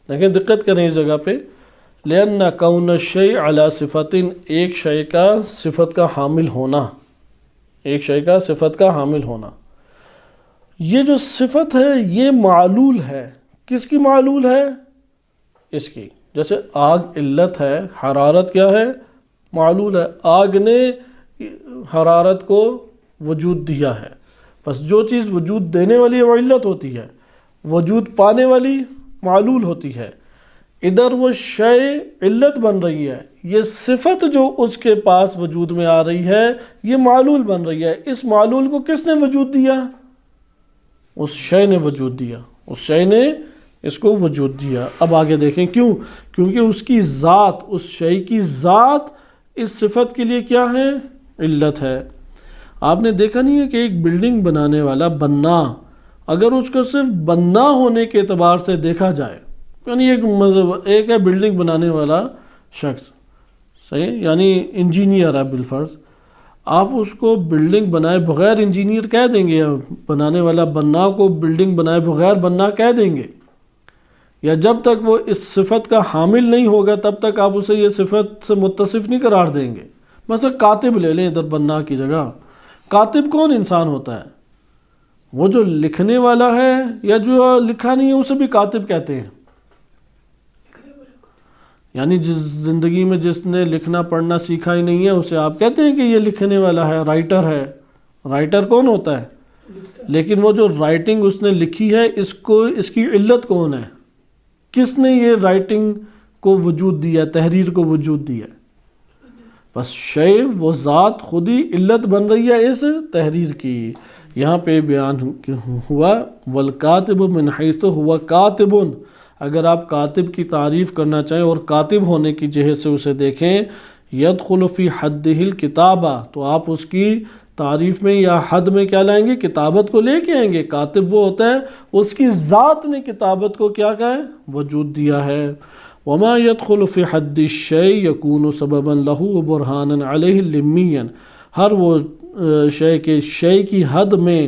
لیکن دقت کریں اس جگہ پہ، لأن کون الشیء علی صفت، ایک شے کا صفت کا حامل ہونا، ایک شے کا صفت کا حامل ہونا. یہ جو صفت ہے یہ معلول ہے. کس کی معلول ہے؟ اس کی. جیسے آگ علت ہے، حرارت کیا ہے؟ معلول ہے. آگ نے حرارت کو وجود دیا ہے، بس جو چیز وجود دینے والی ہے وہ علت ہوتی ہے، وجود پانے والی معلول ہوتی ہے. ادھر وہ شے علت بن رہی ہے، یہ صفت جو اس کے پاس وجود میں آ رہی ہے یہ معلول بن رہی ہے. اس معلول کو کس نے وجود دیا؟ اس شے نے وجود دیا، اس شے نے اس کو وجود دیا. اب آگے دیکھیں کیوں؟ کیونکہ اس کی ذات، اس شے کی ذات اس صفت کے لیے کیا ہے؟ علت ہے. آپ نے دیکھا نہیں ہے کہ ایک بلڈنگ بنانے والا بنا، اگر اس کو صرف بنا ہونے کے اعتبار سے دیکھا جائے، یعنی ایک ہے بلڈنگ بنانے والا شخص، صحیح، یعنی انجینئر ہے بالفرض، آپ اس کو بلڈنگ بنائے بغیر انجینئر کہہ دیں گے، یا بنانے والا بنا کو بلڈنگ بنائے بغیر بنا کہہ دیں گے، یا جب تک وہ اس صفت کا حامل نہیں ہوگا تب تک آپ اسے یہ صفت سے متصف نہیں قرار دیں گے. مثلا کاتب لے لیں ادھر بنا کی جگہ. کاتب کون انسان ہوتا ہے؟ وہ جو لکھنے والا ہے، یا جو لکھا نہیں ہے اسے بھی کاتب کہتے ہیں. یعنی جس زندگی میں جس نے لکھنا پڑھنا سیکھا ہی نہیں ہے اسے آپ کہتے ہیں کہ یہ لکھنے والا ہے، رائٹر ہے. رائٹر کون ہوتا ہے؟ لیکن وہ جو رائٹنگ اس نے لکھی ہے اس کی علت کون ہے؟ کس نے یہ رائٹنگ کو وجود دیا، تحریر کو وجود دیا؟ بس شے وہ ذات خود ہی علت بن رہی ہے اس تحریر کی. یہاں پہ بیان ہوا والکاتب من حیث ہوا کاتب، اگر آپ کاتب کی تعریف کرنا چاہیں اور کاتب ہونے کی جہت سے اسے دیکھیں، يدخل فی حدہ الکتابہ، تو آپ اس کی تعریف میں یا حد میں کیا لائیں گے؟ کتابت کو لے کے آئیں گے۔ کاتب وہ ہوتا ہے اس کی ذات نے کتابت کو کیا کہا ہے؟ وجود دیا ہے۔ وما يدخل في حد الشيء يكون سببا له برهانا عليه لميا، ہر وہ شے کے شے کی حد میں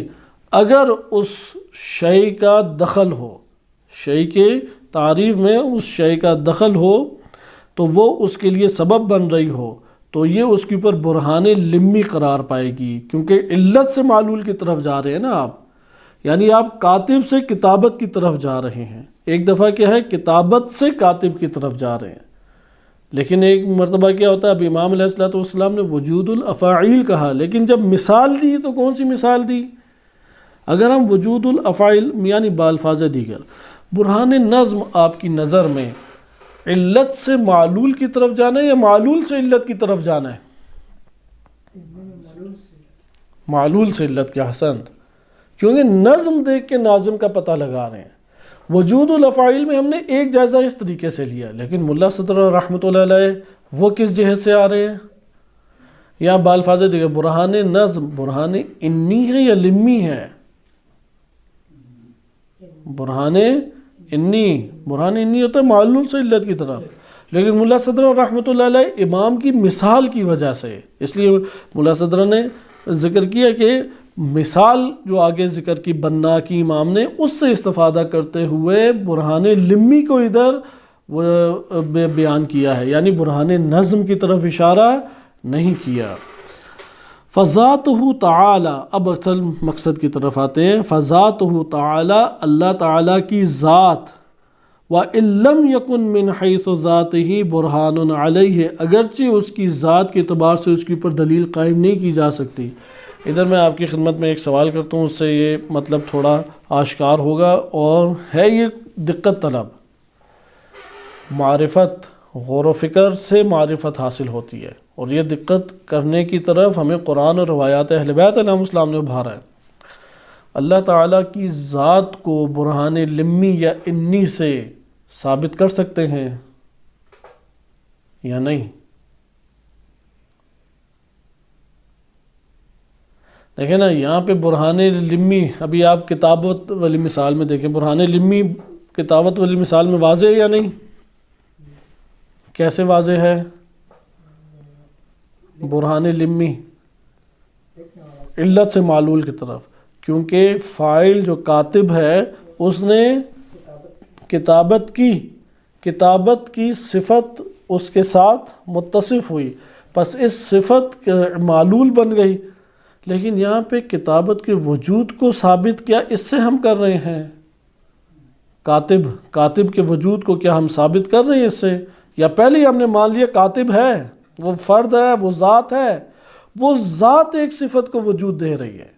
اگر اس شے کا دخل ہو، شے کے تعریف میں اس شے کا دخل ہو تو وہ اس کے لیے سبب بن رہی ہو، تو یہ اس کے اوپر برہان لمی قرار پائے گی، کیونکہ علت سے معلول کی طرف جا رہے ہیں نا آپ، یعنی آپ کاتب سے کتابت کی طرف جا رہے ہیں۔ ایک دفعہ کیا ہے؟ کتابت سے کاتب کی طرف جا رہے ہیں، لیکن ایک مرتبہ کیا ہوتا ہے؟ اب امام علیہ السلام نے وجود الافاعیل کہا، لیکن جب مثال دی تو کون سی مثال دی؟ اگر ہم وجود الافاعیل یعنی بالفاظ دیگر، برہان نظم آپ کی نظر میں علت سے معلول کی طرف جانا ہے یا معلول سے علت کی طرف جانا ہے؟ معلول سے علت کی، حسنت، کیونکہ نظم دیکھ کے ناظم کا پتہ لگا رہے ہیں۔ وجود الافاعیل میں ہم نے ایک جائزہ اس طریقے سے لیا، لیکن ملا صدر رحمۃ اللہ علیہ وہ کس جہت سے آ رہے ہیں؟ یا بالفاظ دیگر برہان نظم برہان انی ہے یا لمی ہے؟ برہان انی ہوتا ہے معلول سے علت کی طرف، لیکن ملا صدر رحمۃ اللہ علیہ امام کی مثال کی وجہ سے، اس لیے ملا صدر نے ذکر کیا کہ مثال جو آگے ذکر کی بنا کی امام نے، اس سے استفادہ کرتے ہوئے برہان لمی کو ادھر بیان کیا ہے، یعنی برہان نظم کی طرف اشارہ نہیں کیا۔ فذاتہ تعالی، اب اصل مقصد کی طرف آتے ہیں۔ فذاتہ تعالی، اللہ تعالیٰ کی ذات، وَإِن لَّمْ يَكُن مِّنْ حَيْثُ ذَاتِهِ بُرْهَانٌ عَلَيْهِ، اگرچہ اس کی ذات کے اعتبار سے اس کے اوپر دلیل قائم نہیں کی جا سکتی۔ ادھر میں آپ کی خدمت میں ایک سوال کرتا ہوں، اس سے یہ مطلب تھوڑا آشکار ہوگا اور ہے یہ دقت طلب۔ معرفت، غور و فکر سے معرفت حاصل ہوتی ہے، اور یہ دقت کرنے کی طرف ہمیں قرآن اور روایات اہل بیت علیہم السلام نے ابھارا ہے۔ اللہ تعالیٰ کی ذات کو برہان لمی یا انی سے ثابت کر سکتے ہیں یا نہیں؟ دیکھیں نا یہاں پہ برہان لمی، ابھی آپ کتابت والی مثال میں دیکھیں، برہان لمی کتابت والی مثال میں واضح ہے یا نہیں؟ کیسے واضح ہے برہان لمی؟ علت سے معلول کی طرف، کیونکہ فاعل جو کاتب ہے اس نے کتابت کی صفت اس کے ساتھ متصف ہوئی، پس اس صفت معلول بن گئی، لیکن یہاں پہ کتابت کے وجود کو ثابت کیا اس سے ہم کر رہے ہیں؟ کاتب کے وجود کو کیا ہم ثابت کر رہے ہیں اس سے، یا پہلے ہی ہم نے مان لیا کاتب ہے، وہ فرد ہے، وہ ذات ہے، وہ ذات ایک صفت کو وجود دے رہی ہے،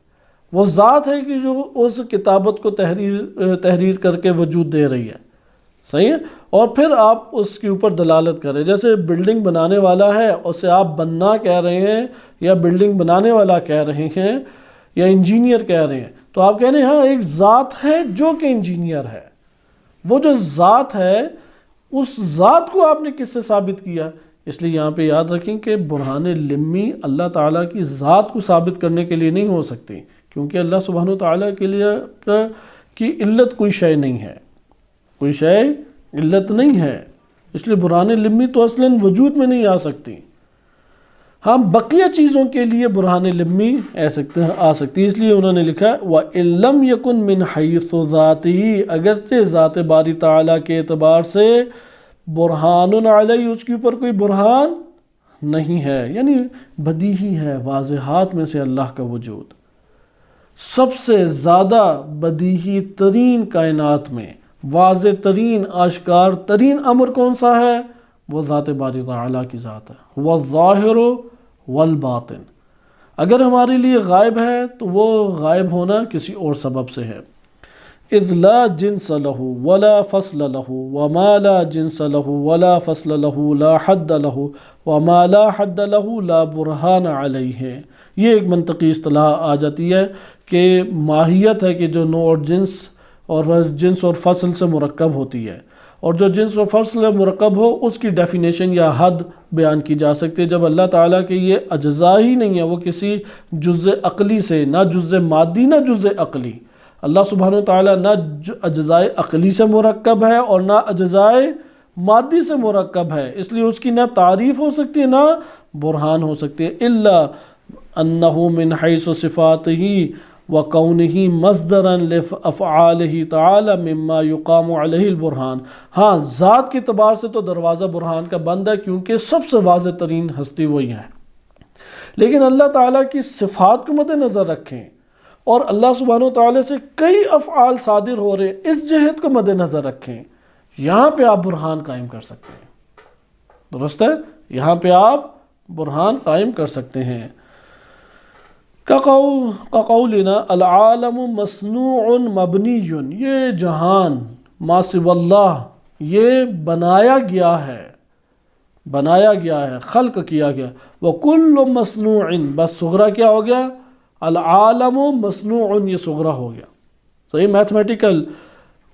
وہ ذات ہے کہ جو اس کتابت کو تحریر کر کے وجود دے رہی ہے، صحیح ہے؟ اور پھر آپ اس کے اوپر دلالت کریں، جیسے بلڈنگ بنانے والا ہے اسے آپ بننا کہہ رہے ہیں یا بلڈنگ بنانے والا کہہ رہے ہیں یا انجینئر کہہ رہے ہیں، تو آپ کہہ رہے ہیں ہاں ایک ذات ہے جو کہ انجینئر ہے، وہ جو ذات ہے اس ذات کو آپ نے کس سے ثابت کیا؟ اس لیے یہاں پہ یاد رکھیں کہ برہان لمی اللہ تعالیٰ کی ذات کو ثابت کرنے کے لیے نہیں ہو سکتی، کیونکہ اللہ سبحانہ وتعالیٰ کے لیے کی علت کوئی شے نہیں ہے، کوئی شے علت نہیں ہے، اس لیے برہان لمی تو اصلاً وجود میں نہیں آ سکتی۔ ہاں بقیہ چیزوں کے لیے برہان لمی آ سکتی، اس لیے انہوں نے لکھا وَإِن لَّمْ يَكُن مِّنْ حَيْثُ ذَاتِهِ، اگرچہ ذات باری تعالیٰ کے اعتبار سے برہان علیہ اس کے اوپر کوئی برہان نہیں ہے، یعنی بدیہی ہے، واضحات میں سے اللہ کا وجود سب سے زیادہ بدیہی ترین کائنات میں واضح ترین آشکار ترین امر کون سا ہے؟ وہ ذات باری تعالیٰ کی ذات ہے، والظاہر والباطن۔ اگر ہمارے لیے غائب ہے تو وہ غائب ہونا کسی اور سبب سے ہے۔ اذ لا جنس له ولا فصل له وما لا جنس له ولا فصل له لا حد له وما لا حد له لا برہان علیہ۔ یہ ایک منطقی اصطلاح آ جاتی ہے کہ ماہیت ہے کہ جو نوع اور جنس اور فصل سے مرکب ہوتی ہے، اور جو جنس و فصل مرکب ہو اس کی ڈیفینیشن یا حد بیان کی جا سکتی ہے، جب اللہ تعالیٰ کے یہ اجزاء ہی نہیں ہے، وہ کسی جزء عقلی سے، نہ جزء مادی نہ جزء عقلی، اللہ سبحانہ وتعالیٰ نہ اجزاء عقلی سے مرکب ہے اور نہ اجزاء مادی سے مرکب ہے، اس لیے اس کی نہ تعریف ہو سکتی ہے نہ برہان ہو سکتی ہے، الا انہ من حیث صفاتہ وَقَوْنِهِ مَصْدَرًا لِفْعَالِهِ تَعَالَى مِمَّا يُقَامُ عَلَيْهِ الْبُرْحَانِ۔ ہاں ذات کے اعتبار سے تو دروازہ برہان کا بند ہے، کیونکہ سب سے واضح ترین ہستی وہی ہے، لیکن اللہ تعالیٰ کی صفات کو مد نظر رکھیں اور اللہ سبحانہ وتعالیٰ سے کئی افعال صادر ہو رہے ہیں، اس جہت کو مد نظر رکھیں، یہاں پہ آپ برہان قائم کر سکتے ہیں، درست ہے، یہاں پہ آپ برہان قائم کر سکتے ہیں۔ کقولنا العالم مصنوع مبنی، یہ جہان ما سوی اللہ یہ بنایا گیا ہے، خلق کیا گیا، وکل مصنوع، بس صغرا کیا ہو گیا، العالم مصنوع، یہ صغرا ہو گیا، صحیح۔ میتھمیٹیکل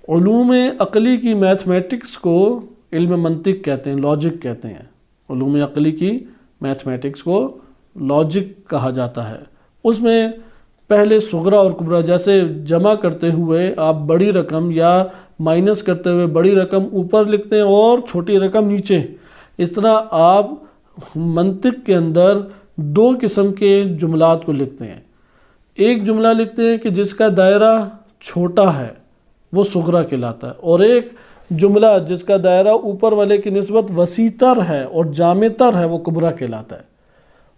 علوم عقلی کی میتھمیٹکس کو علم منطق کہتے ہیں، لاجک کہتے ہیں، علوم عقلی کی میتھمیٹکس کو لاجک کہا جاتا ہے، اس میں پہلے صغرا اور کبرا، جیسے جمع کرتے ہوئے آپ بڑی رقم یا مائنس کرتے ہوئے بڑی رقم اوپر لکھتے ہیں اور چھوٹی رقم نیچے، اس طرح آپ منطق کے اندر دو قسم کے جملات کو لکھتے ہیں، ایک جملہ لکھتے ہیں کہ جس کا دائرہ چھوٹا ہے وہ صغرا کہلاتا ہے، اور ایک جملہ جس کا دائرہ اوپر والے کی نسبت وسیع تر ہے اور جامع تر ہے وہ کبرا کہلاتا ہے،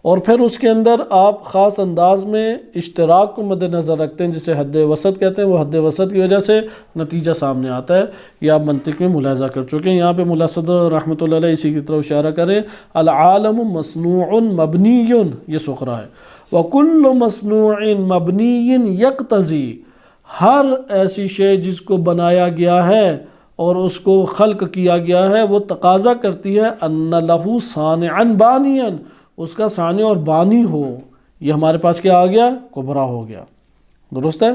اور پھر اس کے اندر آپ خاص انداز میں اشتراک کو مد نظر رکھتے ہیں جسے حد وسط کہتے ہیں، وہ حد وسط کی وجہ سے نتیجہ سامنے آتا ہے، یہ آپ منطق میں ملاحظہ کر چکے ہیں۔ یہاں پہ ملا صدر رحمۃ اللہ علیہ اسی کی طرف اشارہ کریں، العالم مصنوع مبنی، یہ صغرا ہے، وَكُلُّ مَصْنُوعٍ مَبْنِيٍ يَقْتَضِي، ہر ایسی شے جس کو بنایا گیا ہے اور اس کو خلق کیا گیا ہے وہ تقاضا کرتی ہے أَنَّ لَهُ صَانِعًا بَانِيًا، اس کا صانع اور بانی ہو، یہ ہمارے پاس کیا آ گیا، کبرا ہو گیا، درست ہے۔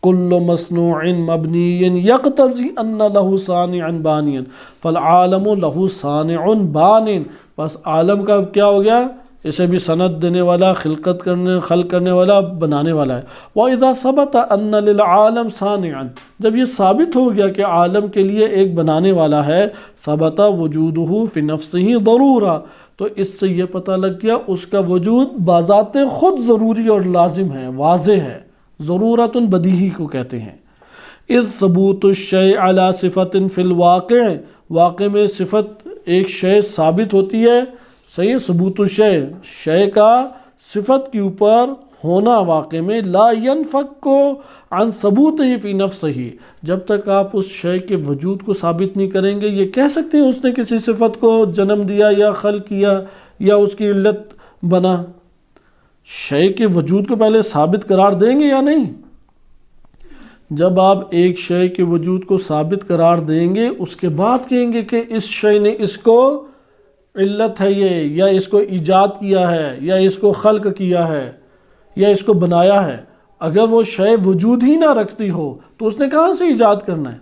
کل مصنوع مبنی یقتضی ان لہ صانع بانی، فالعالم لہ صانع بان، بس عالم کا کیا ہو گیا، اسے بھی سند دینے والا، خلق کرنے والا، بنانے والا ہے۔ وَإِذَا ثَبَتَ أَنَّ لِلْعَالَمِ صَانِعًا، جب یہ ثابت ہو گیا کہ عالم کے لیے ایک بنانے والا ہے، ثَبَتَ وُجُودُهُ فِي نَفْسِهِ ضَرُورًا، تو اس سے یہ پتہ لگ گیا اس کا وجود بذات خود ضروری اور لازم ہے، واضح ہے، ضرورت بدیہی کو کہتے ہیں۔ اذ ثبوت الشیء علی صفت فی الواقع، واقع میں صفت ایک شے ثابت ہوتی ہے، صحیح، ثبوت الشیء، شے کا صفت کے اوپر ہونا واقع میں، لا ينفک عن ثبوتہ فی نفسہ، جب تک آپ اس شے کے وجود کو ثابت نہیں کریں گے، یہ کہہ سکتے ہیں اس نے کسی صفت کو جنم دیا یا خلق کیا یا اس کی علت بنا، شے کے وجود کو پہلے ثابت قرار دیں گے یا نہیں؟ جب آپ ایک شے کے وجود کو ثابت قرار دیں گے اس کے بعد کہیں گے کہ اس شے نے اس کو علت ہے یہ، یا اس کو ایجاد کیا ہے، یا اس کو خلق کیا ہے، یا اس کو بنایا ہے۔ اگر وہ شے وجود ہی نہ رکھتی ہو تو اس نے کہاں سے ایجاد کرنا ہے؟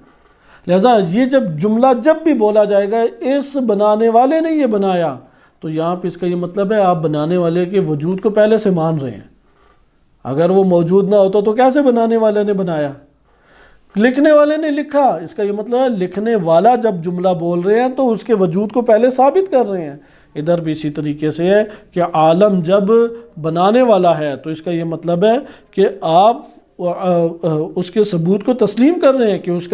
لہذا یہ جب جملہ جب بھی بولا جائے گا اس بنانے والے نے یہ بنایا، تو یہاں پہ اس کا یہ مطلب ہے آپ بنانے والے کے وجود کو پہلے سے مان رہے ہیں، اگر وہ موجود نہ ہوتا تو کیسے بنانے والے نے بنایا؟ لکھنے والے نے لکھا، اس کا یہ مطلب ہے لکھنے والا جب جملہ بول رہے ہیں تو اس کے وجود کو پہلے ثابت کر رہے ہیں۔ ادھر بھی اسی طریقے سے ہے کہ عالم جب بنانے والا ہے تو اس کا یہ مطلب ہے کہ آپ اس کے ثبوت کو تسلیم کر رہے ہیں کہ اس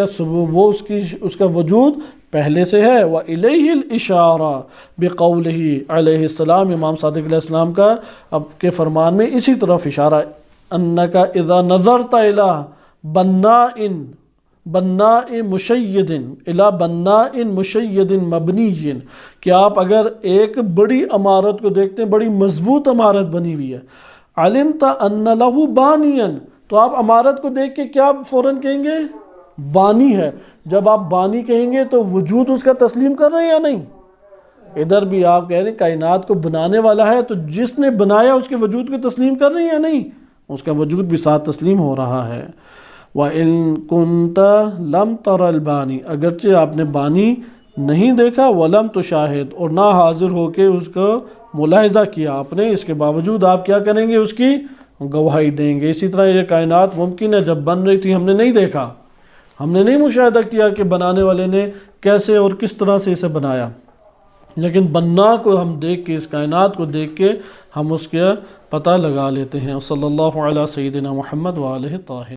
کا وجود پہلے سے ہے۔ وَإِلَيْهِ الْإِشَارَةُ بِقَوْلِهِ علیہ السلام، امام صادق علیہ السلام کا اب کے فرمان میں اسی طرف اشارہ، أَنَّكَ إِذَا نَظَرْتَ إِلَىٰ بناء مشید الی بناء مشید مبنی، کہ آپ اگر ایک بڑی عمارت کو دیکھتے ہیں، بڑی مضبوط عمارت بنی ہوئی ہے، علمت ان لہ بانیا، تو آپ عمارت کو دیکھ کے کیا فوراً کہیں گے؟ بانی ہے۔ جب آپ بانی کہیں گے تو وجود اس کا تسلیم کر رہے ہیں یا نہیں؟ ادھر بھی آپ کہہ رہے ہیں کائنات کو بنانے والا ہے تو جس نے بنایا اس کے وجود کو تسلیم کر رہے ہیں یا نہیں؟ اس کا وجود بھی ساتھ تسلیم ہو رہا ہے۔ وَإِن كُنْتَ لَمْ تَرَ الْبَانِي، اگرچہ آپ نے بانی نہیں دیکھا، وَلَمْ تُشَاهِد، اور نہ حاضر ہو کے اس کو ملاحظہ کیا آپ نے، اس کے باوجود آپ کیا کریں گے؟ اس کی گواہی دیں گے۔ اسی طرح یہ کائنات ممکن ہے جب بن رہی تھی ہم نے نہیں دیکھا، ہم نے نہیں مشاہدہ کیا کہ بنانے والے نے کیسے اور کس طرح سے اسے بنایا، لیکن بننا کو ہم دیکھ کے، اس کائنات کو دیکھ کے ہم اس کا پتہ لگا لیتے ہیں۔ صلی اللہ علیہ سیدنا محمد وآلہ طاہرین۔